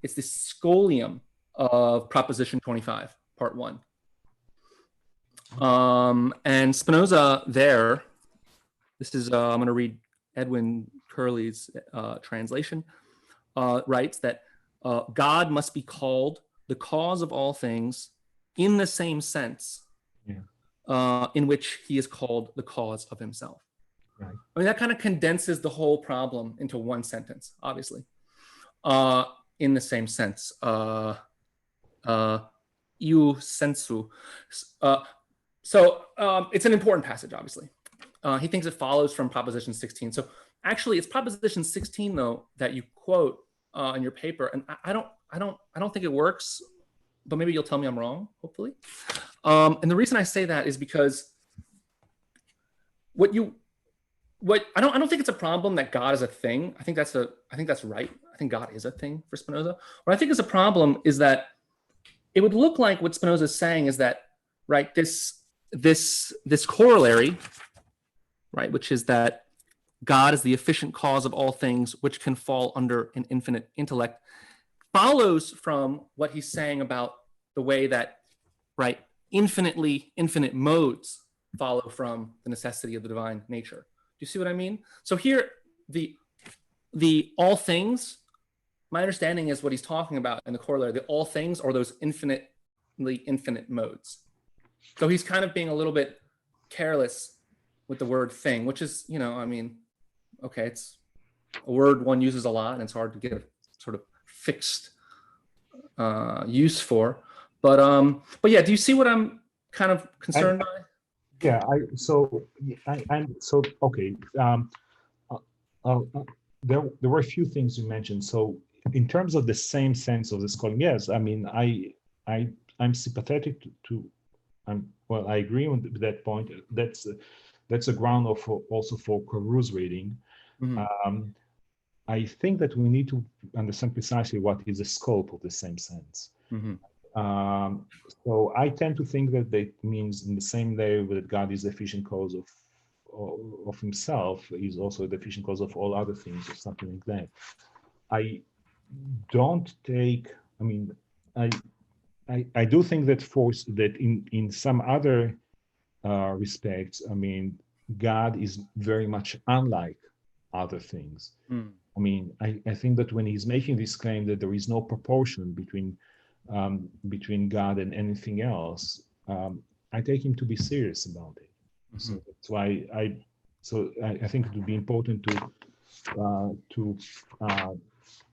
scholium of Proposition 25, Part 1. And Spinoza there, this is, I'm going to read Edwin Curley's translation, writes that God must be called the cause of all things in the same sense in which he is called the cause of himself. Right. I mean, that kind of condenses the whole problem into one sentence, obviously, in the same sense. Iu sensu. So it's an important passage, obviously. He thinks it follows from Proposition 16. So actually, it's Proposition 16 though that you quote in your paper, and I don't think it works, but maybe you'll tell me I'm wrong, hopefully. And the reason I say that is because I don't think it's a problem that God is a thing. I think that's right. I think God is a thing for Spinoza. What I think is a problem is that it would look like what Spinoza is saying is that, right, this corollary, right, which is that God is the efficient cause of all things, which can fall under an infinite intellect, follows from what he's saying about the way that, right, infinite modes follow from the necessity of the divine nature. Do you see what I mean? So here, the all things, my understanding is what he's talking about in the corollary, the all things are those infinite modes. So he's kind of being a little bit careless with the word thing, which is, I mean, okay, it's a word one uses a lot and it's hard to get a sort of fixed use for. But yeah, do you see what I'm kind of concerned by? Yeah, okay. There were a few things you mentioned. So in terms of the same sense of the schooling, yes, I mean, I'm sympathetic to I agree with that point. That's a ground also for Caru's reading. Mm-hmm. I think that we need to understand precisely what is the scope of the same sense. Mm-hmm. So I tend to think that means in the same way that God is the efficient cause of himself, is also the efficient cause of all other things, or something like that. I don't take, I mean, I do think that in some other respects, I mean, God is very much unlike other things. Mm. I mean, I think that when he's making this claim that there is no proportion between God and anything else, I take him to be serious about it. Mm-hmm. So that's why I think it would be important to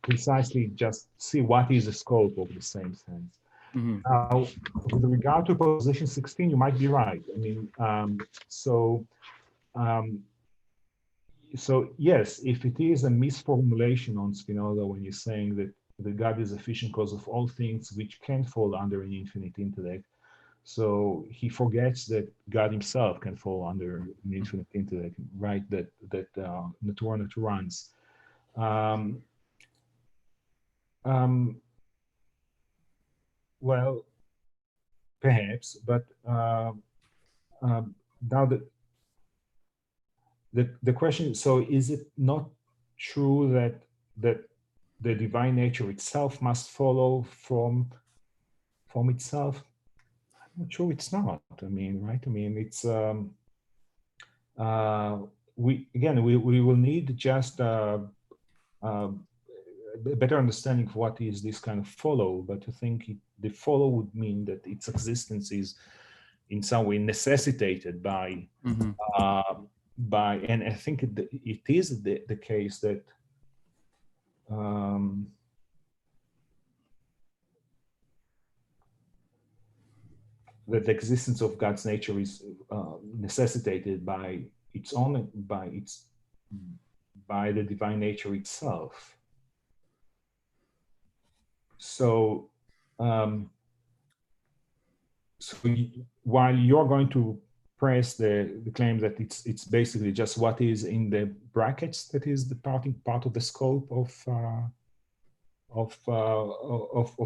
precisely just see what is the scope of the same sense. Mm-hmm. Now, with regard to Proposition 16, you might be right. I mean, so yes, if it is a misformulation on Spinoza when you're saying that the God is efficient cause of all things which can fall under an infinite intellect, so he forgets that God himself can fall under an infinite intellect, right? That natura naturans. Well, perhaps, but now the question, so is it not true that the divine nature itself must follow from itself? I'm not sure it's not. I mean, right? I mean, it's we will need just a better understanding of what is this kind of follow, but I think the follow would mean that its existence is in some way necessitated by mm-hmm. And I think it is the case that that the existence of God's nature is necessitated by the divine nature itself. So, while you're going to press the claim that it's basically just what is in the brackets that is the part of the scope of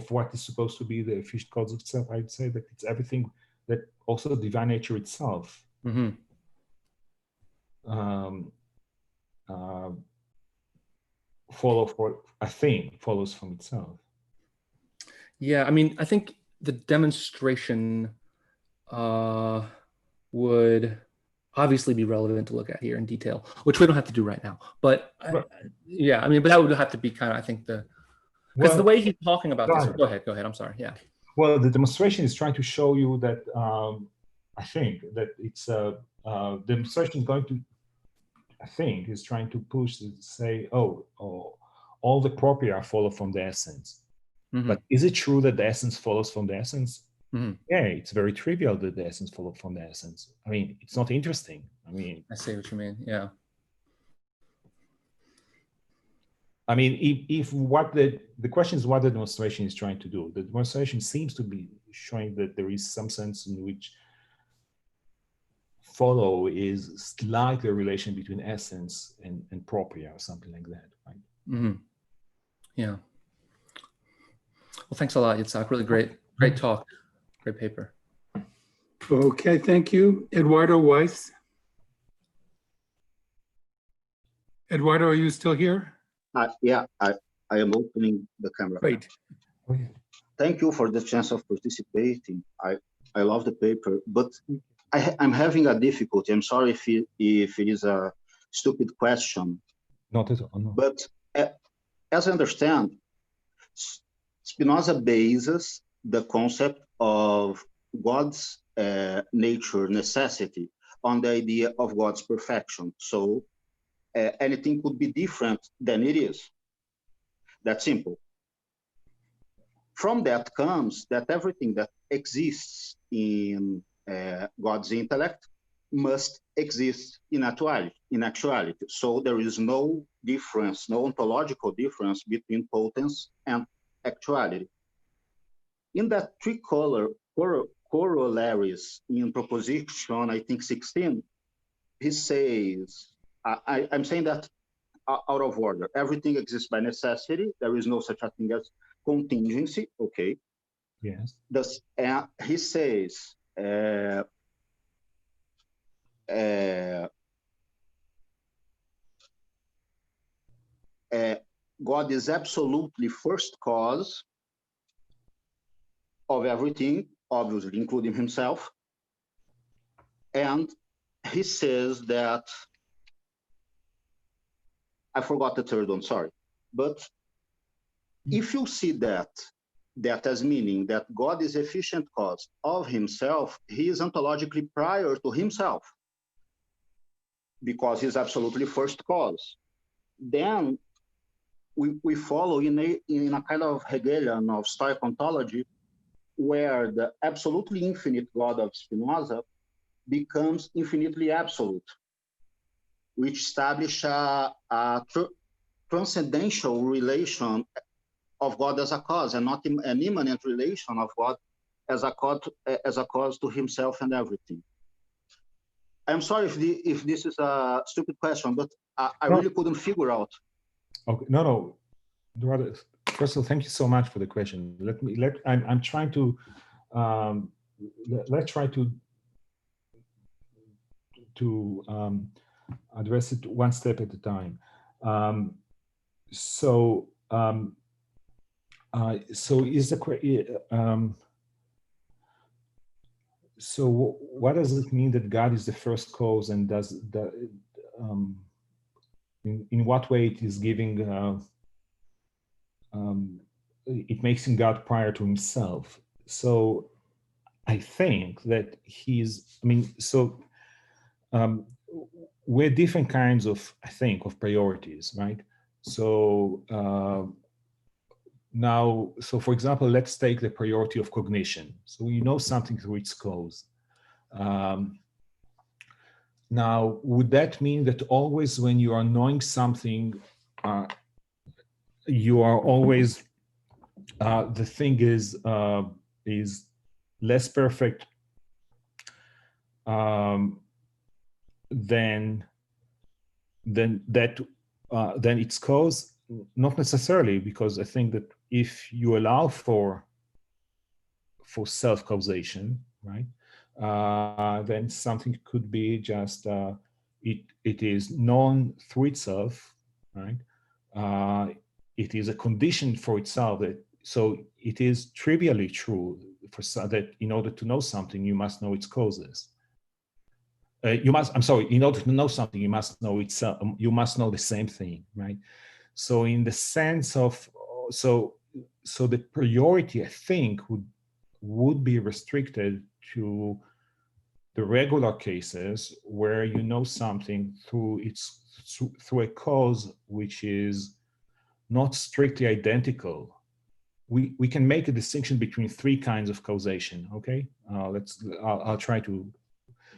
what is supposed to be the efficient cause of itself, I'd say that it's everything that also divine nature itself Mm-hmm. follows from itself. Yeah, I mean, I think the demonstration would obviously be relevant to look at here in detail, which we don't have to do right now. But yeah, I mean, but that would have to be kind of, I think, because the way he's talking about this. Go ahead. I'm sorry. Yeah. Well, the demonstration is trying to show you that I think that it's demonstration is going to, I think, is trying to push to say, oh, all the propria follow from the essence. Mm-hmm. But is it true that the essence follows from the essence? Mm-hmm. Yeah, it's very trivial that the essence follows from the essence. I mean, it's not interesting. I mean, I see what you mean. Yeah. I mean, if what the question is what the demonstration is trying to do. The demonstration seems to be showing that there is some sense in which follow is slightly a relation between essence and propria or something like that, right? Mm-hmm. Yeah. Well, thanks a lot, Yitzhak. Really great talk. Great paper. Okay, thank you. Eduardo Weiss. Eduardo, are you still here? Yeah, I am opening the camera. Great. Thank you for the chance of participating. I love the paper, but I'm having a difficulty. I'm sorry if it is a stupid question. Not at all. No. But as I understand, Spinoza bases the concept of God's nature, necessity, on the idea of God's perfection. So anything could be different than it is. That's simple. From that comes that everything that exists in God's intellect must exist in actuality. So there is no difference, no ontological difference between potence and actuality. In that three corollaries in proposition, I think 16, he says, I'm saying that out of order. Everything exists by necessity. There is no such a thing as contingency. Okay. Yes. Thus, he says, God is absolutely first cause of everything, obviously, including himself. And he says that, I forgot the third one, sorry. But if you see that as meaning that God is efficient cause of himself, he is ontologically prior to himself, because he's absolutely first cause. Then we follow in a kind of Hegelian of Stoic ontology, where the absolutely infinite God of Spinoza becomes infinitely absolute, which establish a transcendental relation of God as a cause, and not an immanent relation of God as a cause to himself and everything. I'm sorry if this is a stupid question, but I really couldn't figure out. Okay, no. First of all, thank you so much for the question. I'm trying to let's try to address it one step at a time. So is the so what does it mean that God is the first cause, and does the in what way it is giving it makes him God prior to himself? So I think that we're different kinds of, I think, of priorities, right? So now, for example, let's take the priority of cognition. So we know something through its cause. Now, would that mean that always when you are knowing something, you are always, the thing is less perfect than its cause? Not necessarily, because I think that if you allow for self-causation, right, then something could be just it is known through itself, right? It is a condition for itself. So it is trivially true that in order to know something, you must know its causes. In order to know something, you must know itself. You must know the same thing, right? So in the sense of, so the priority, I think, would be restricted to the regular cases where you know something through a cause which is not strictly identical. We can make a distinction between three kinds of causation. Okay, I'll try to.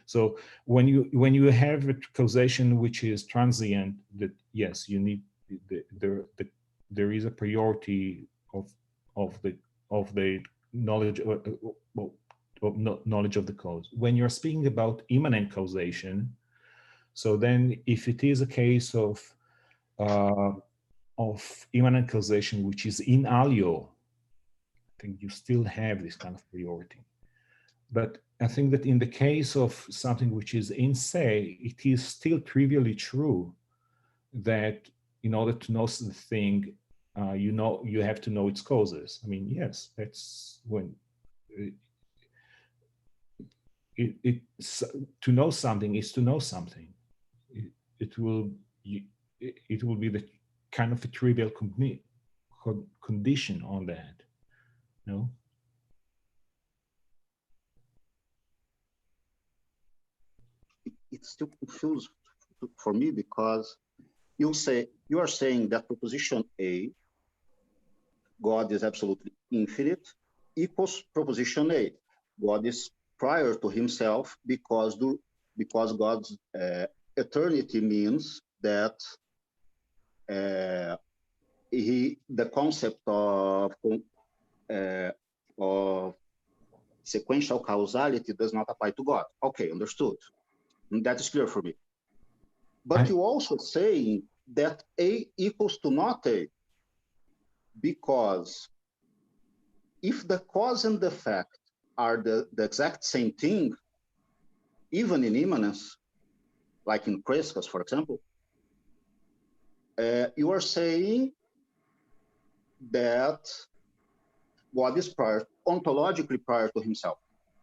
So when you have a causation which is transient, that yes, you need there is a priority of the knowledge knowledge of the cause. When you're speaking about immanent causation, so then if it is a case of immanent causation which is in alio, I think you still have this kind of priority. But I think that in the case of something which is in se, it is still trivially true that in order to know the thing, you have to know its causes. I mean, yes, that's when to know something is to know something. It will be the kind of a trivial condition on that. No. It's still confused for me because you are saying that proposition A, God is absolutely infinite, equals proposition A, God is prior to himself because God's eternity means that the concept of sequential causality does not apply to God. Okay, understood. That is clear for me. But you also saying that A equals to not A, because if the cause and the effect are the exact same thing, even in immanence, like in Kreskas, for example, you are saying that God is ontologically prior to himself.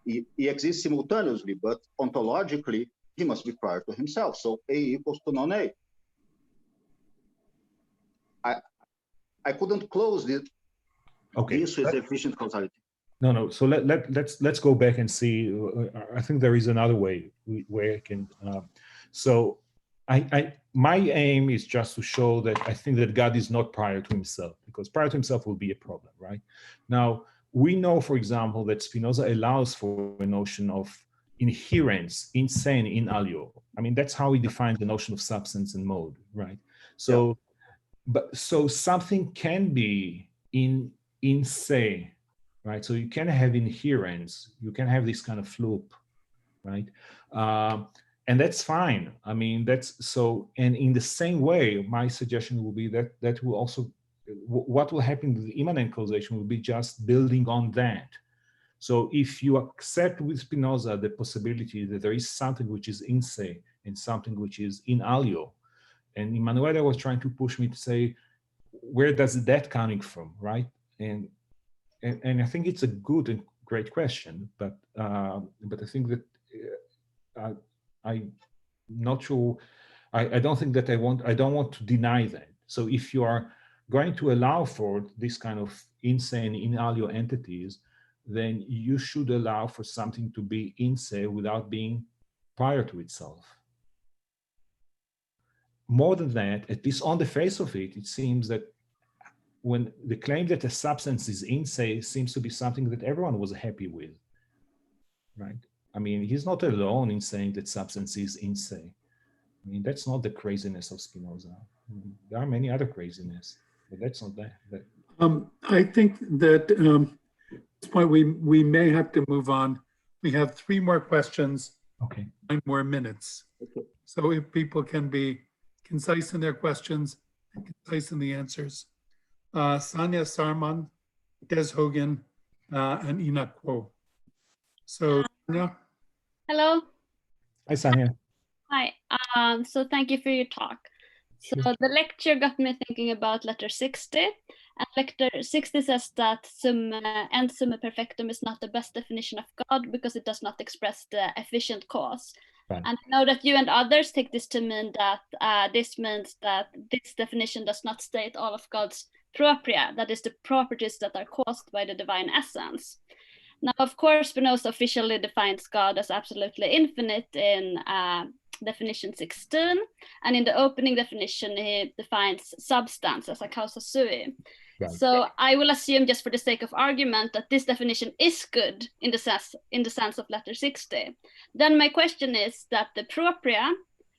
He exists simultaneously, but ontologically, he must be prior to himself. So A equals to non-A. I couldn't close this. Okay. This with efficient causality. No. So let's go back and see. I think there is another way where I can. So my aim is just to show that I think that God is not prior to himself, because prior to himself will be a problem, right? Now we know, for example, that Spinoza allows for a notion of inherence, insane in alio. I mean, that's how he defines the notion of substance and mode, right? So, so something can be in se, right? So you can have inherence, you can have this kind of loop, right? And that's fine. I mean, that's so. And in the same way, my suggestion will be that will also, what will happen with immanent causation will be just building on that. So if you accept with Spinoza the possibility that there is something which is in se and something which is in alio, and Emanuele was trying to push me to say, where does that coming from, right? And I think it's a good and great question, but I think that I'm not sure. I don't think that I don't want to deny that. So if you are going to allow for this kind of insane in alio entities, then you should allow for something to be in se without being prior to itself. More than that, at least on the face of it, it seems that when the claim that a substance is in se seems to be something that everyone was happy with, right? I mean, he's not alone in saying that substance is in se. I mean, that's not the craziness of Spinoza. There are many other craziness, but that's not that. I think that at this point we may have to move on. We have 3 more questions. Okay. 9 more minutes. So if people can be concise in their questions and concise in the answers. Sanya Sarman, Des Hogan, and Enoch Kuo. So, Sanya? Hello. Hi, Sanya. Hi. So thank you for your talk. So the lecture got me thinking about letter 60. And letter 60 says that end summa perfectum is not the best definition of God because it does not express the efficient cause. Right. And I know that you and others take this to mean that this means that this definition does not state all of God's propria, that is the properties that are caused by the divine essence. Now, of course, Spinoza officially defines God as absolutely infinite in definition 16. And in the opening definition, he defines substance as a causa sui. Right. So I will assume, just for the sake of argument, that this definition is good in the sense of letter 60. Then my question is that the propria,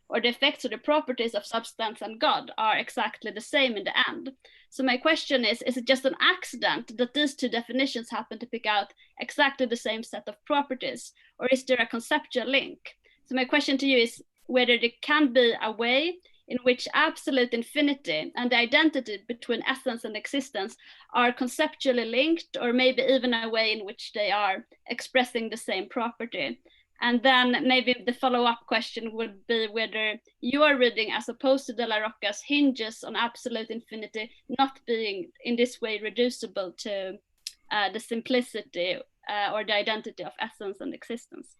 or the effects or the properties of substance and God, are exactly the same in the end. So my question is it just an accident that these two definitions happen to pick out exactly the same set of properties, or is there a conceptual link? So my question to you is whether there can be a way in which absolute infinity and the identity between essence and existence are conceptually linked, or maybe even a way in which they are expressing the same property. And then maybe the follow-up question would be whether your reading, as opposed to De La Rocca's, hinges on absolute infinity not being in this way reducible to the simplicity or the identity of essence and existence.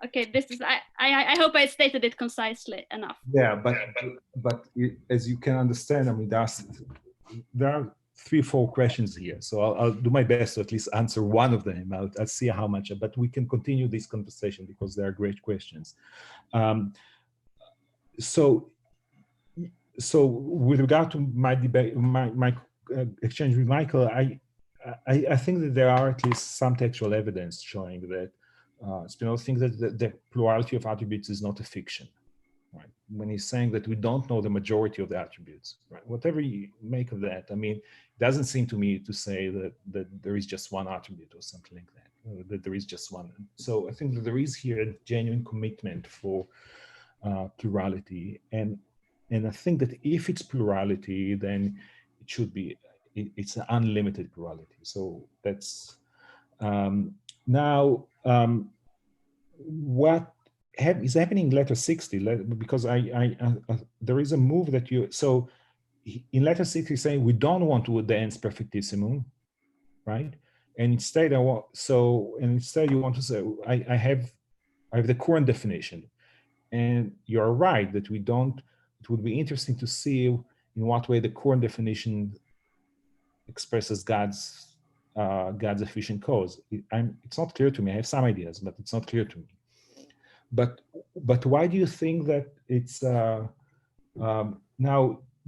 Okay, this is, I hope I stated it concisely enough. Yeah, but as you can understand, I mean, there are 3-4 questions here. So I'll do my best to at least answer one of them. I'll see how much, but we can continue this conversation because they are great questions. So with regard to my debate, my exchange with Michael, I think that there are at least some textual evidence showing that Spinoza thinks that the plurality of attributes is not a fiction. Right? When he's saying that we don't know the majority of the attributes, right? Whatever you make of that, I mean, it doesn't seem to me to say that there is just one attribute or something like that, that there is just one. So I think that there is here a genuine commitment for plurality. And I think that if it's plurality, then it should be, it's an unlimited plurality. So that's, now, what is happening in letter 60, because there is a move that you, so in letter 60 saying we don't want to the ens perfectissimum, right? And instead you want to say I have the current definition, and you're right that we don't. It would be interesting to see in what way the current definition expresses God's efficient cause. It's not clear to me. I have some ideas, but it's not clear to me. But why do you think that it's now?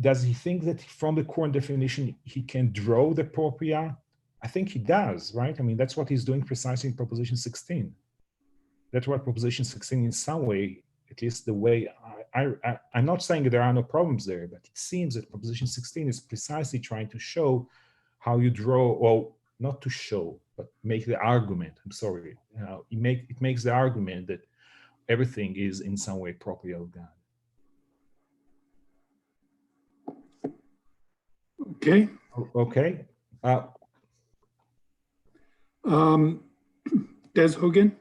Does he think that from the current definition he can draw the propria? I think he does, right? I mean, that's what he's doing precisely in proposition 16. That's what proposition 16 in some way, at least the way I'm not saying that there are no problems there, but it seems that proposition 16 is precisely trying to show how you draw, or not to show, but make the argument. I'm sorry, it makes the argument that everything is in some way propria of God. Okay. Okay. Des Hogan.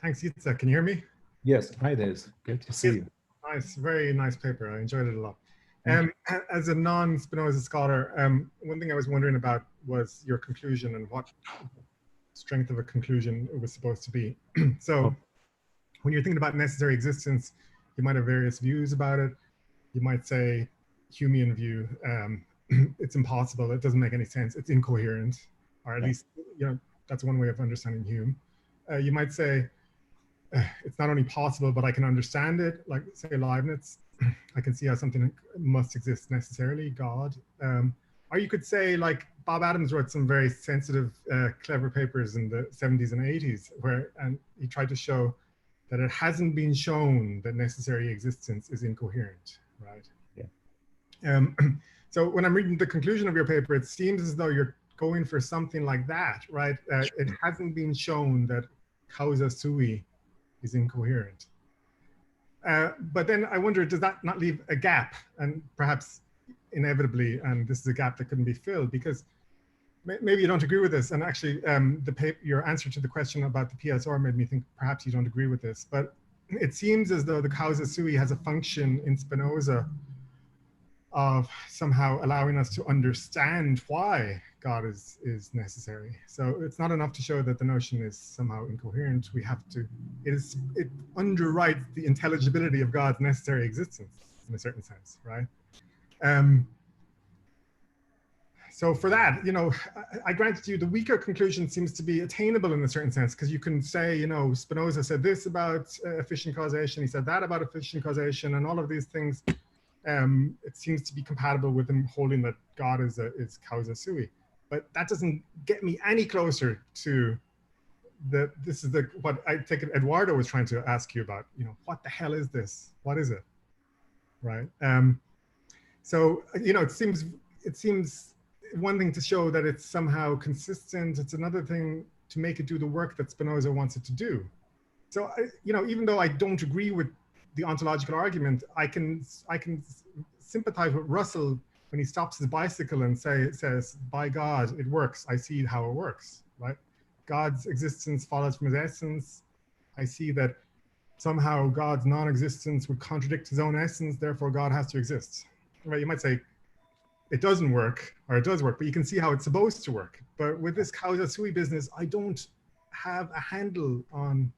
Thanks, Yitzhak. Can you hear me? Yes. Hi, Des. Good to see you. Nice, very nice paper. I enjoyed it a lot. As a non-Spinoza scholar, one thing I was wondering about was your conclusion and what strength of a conclusion it was supposed to be. So when you're thinking about necessary existence, you might have various views about it. You might say, Humean view, it's impossible, it doesn't make any sense, it's incoherent, or at least, you know, that's one way of understanding Hume. You might say, it's not only possible, but I can understand it, like say Leibniz, I can see how something must exist necessarily, God. Or you could say, like Bob Adams wrote some very sensitive, clever papers in the 70s and 80s, and he tried to show that it hasn't been shown that necessary existence is incoherent, right? Yeah. So when I'm reading the conclusion of your paper, it seems as though you're going for something like that, right? It hasn't been shown that Causa Sui is incoherent. But then I wonder, does that not leave a gap? And perhaps inevitably, and this is a gap that couldn't be filled, because maybe you don't agree with this, and actually your answer to the question about the PSR made me think perhaps you don't agree with this, but it seems as though the Causa Sui has a function in Spinoza of somehow allowing us to understand why God is necessary. So it's not enough to show that the notion is somehow incoherent. We have to, it underwrites the intelligibility of God's necessary existence in a certain sense, right? So for that, you know, I grant you the weaker conclusion seems to be attainable in a certain sense, because you can say, you know, Spinoza said this about efficient causation, he said that about efficient causation, and all of these things, it seems to be compatible with him holding that God is Causa Sui. But that doesn't get me any closer to what I think Eduardo was trying to ask you about, you know, what the hell is this? What is it, right? So, you know, it seems one thing to show that it's somehow consistent. It's another thing to make it do the work that Spinoza wants it to do. So, you know, even though I don't agree with the ontological argument, I can sympathize with Russell when he stops his bicycle and says, by God, it works. I see how it works, right? God's existence follows from his essence. I see that somehow God's non-existence would contradict his own essence, therefore God has to exist. Right? You might say, it doesn't work, or it does work, but you can see how it's supposed to work. But with this Causa Sui business, I don't have a handle on,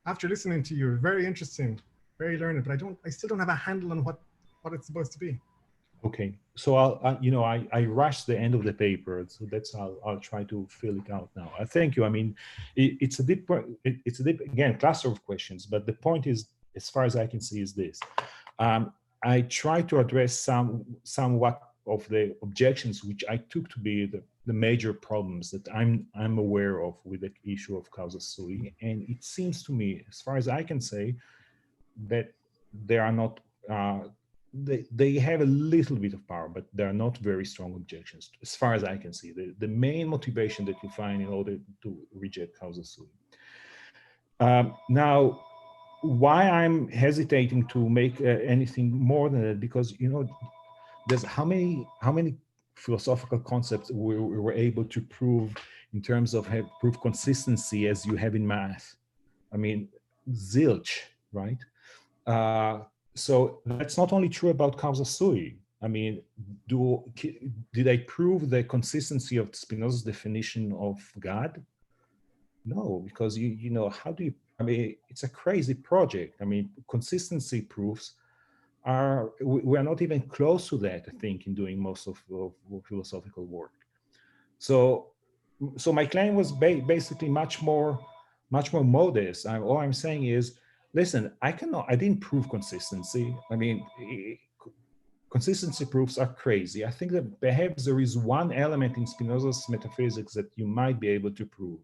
after listening to you, very interesting, very learned, but I still don't have a handle on what it's supposed to be. Okay, so I rushed the end of the paper, so I'll try to fill it out now. I thank you. I mean, it's a deep again cluster of questions, but the point is, as far as I can see, is this. I try to address somewhat of the objections which I took to be the major problems that I'm aware of with the issue of Causa Sui, and it seems to me, as far as I can say, that they are not. They have a little bit of power, but they are not very strong objections, as far as I can see. The main motivation that you find in order to reject Causa Sui. Now, why I'm hesitating to make anything more than that, because, you know, there's how many philosophical concepts we were able to prove in terms of prove consistency as you have in math. I mean, zilch, right? So that's not only true about Causa Sui. I mean, did I prove the consistency of Spinoza's definition of God? No, because you know, how do you, I mean, it's a crazy project. I mean, consistency proofs we are not even close to that, I think, in doing most of philosophical work. So my claim was basically much more modest. All I'm saying is, listen, I didn't prove consistency. I mean, consistency proofs are crazy. I think that perhaps there is one element in Spinoza's metaphysics that you might be able to prove.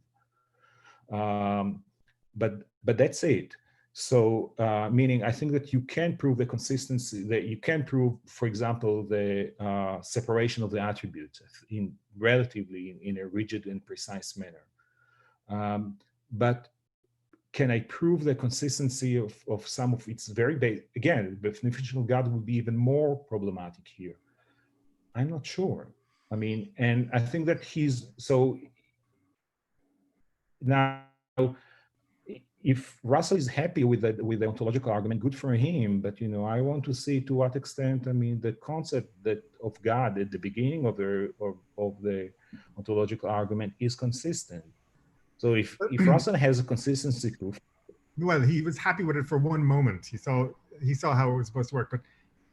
But that's it. So, meaning I think that you can prove the consistency, that you can prove, for example, the separation of the attributes relatively in a rigid and precise manner. But can I prove the consistency of some of its very basic, again, the definition of God would be even more problematic here. I'm not sure. I mean, and I think that so now, if Russell is happy with the ontological argument, good for him. But, you know, I want to see to what extent, I mean, the concept of God at the beginning of the ontological argument is consistent. So if Russell has a consistency proof, well, he was happy with it for one moment. He saw how it was supposed to work. But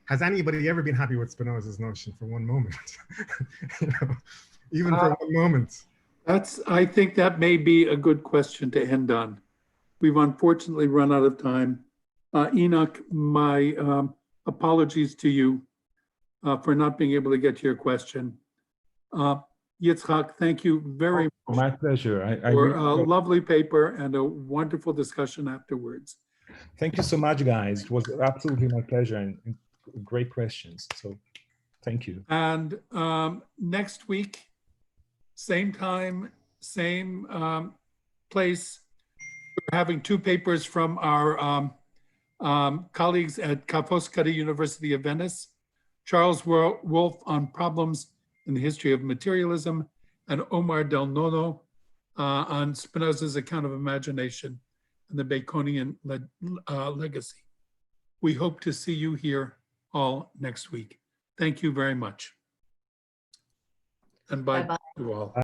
has anybody ever been happy with Spinoza's notion for one moment? You know, even for one moment. I think that may be a good question to end on. We've unfortunately run out of time. Enoch, my apologies to you for not being able to get to your question. Yitzhak, thank you very much. My pleasure. For a lovely paper and a wonderful discussion afterwards. Thank you so much, guys. It was absolutely my pleasure and great questions. So thank you. And next week, same time, same place, we're having two papers from our colleagues at Ca' Foscari University of Venice, Charles Wolfe on problems in the history of materialism, and Omar Del Nono on Spinoza's account of imagination and the Baconian legacy. We hope to see you here all next week. Thank you very much. And bye to all.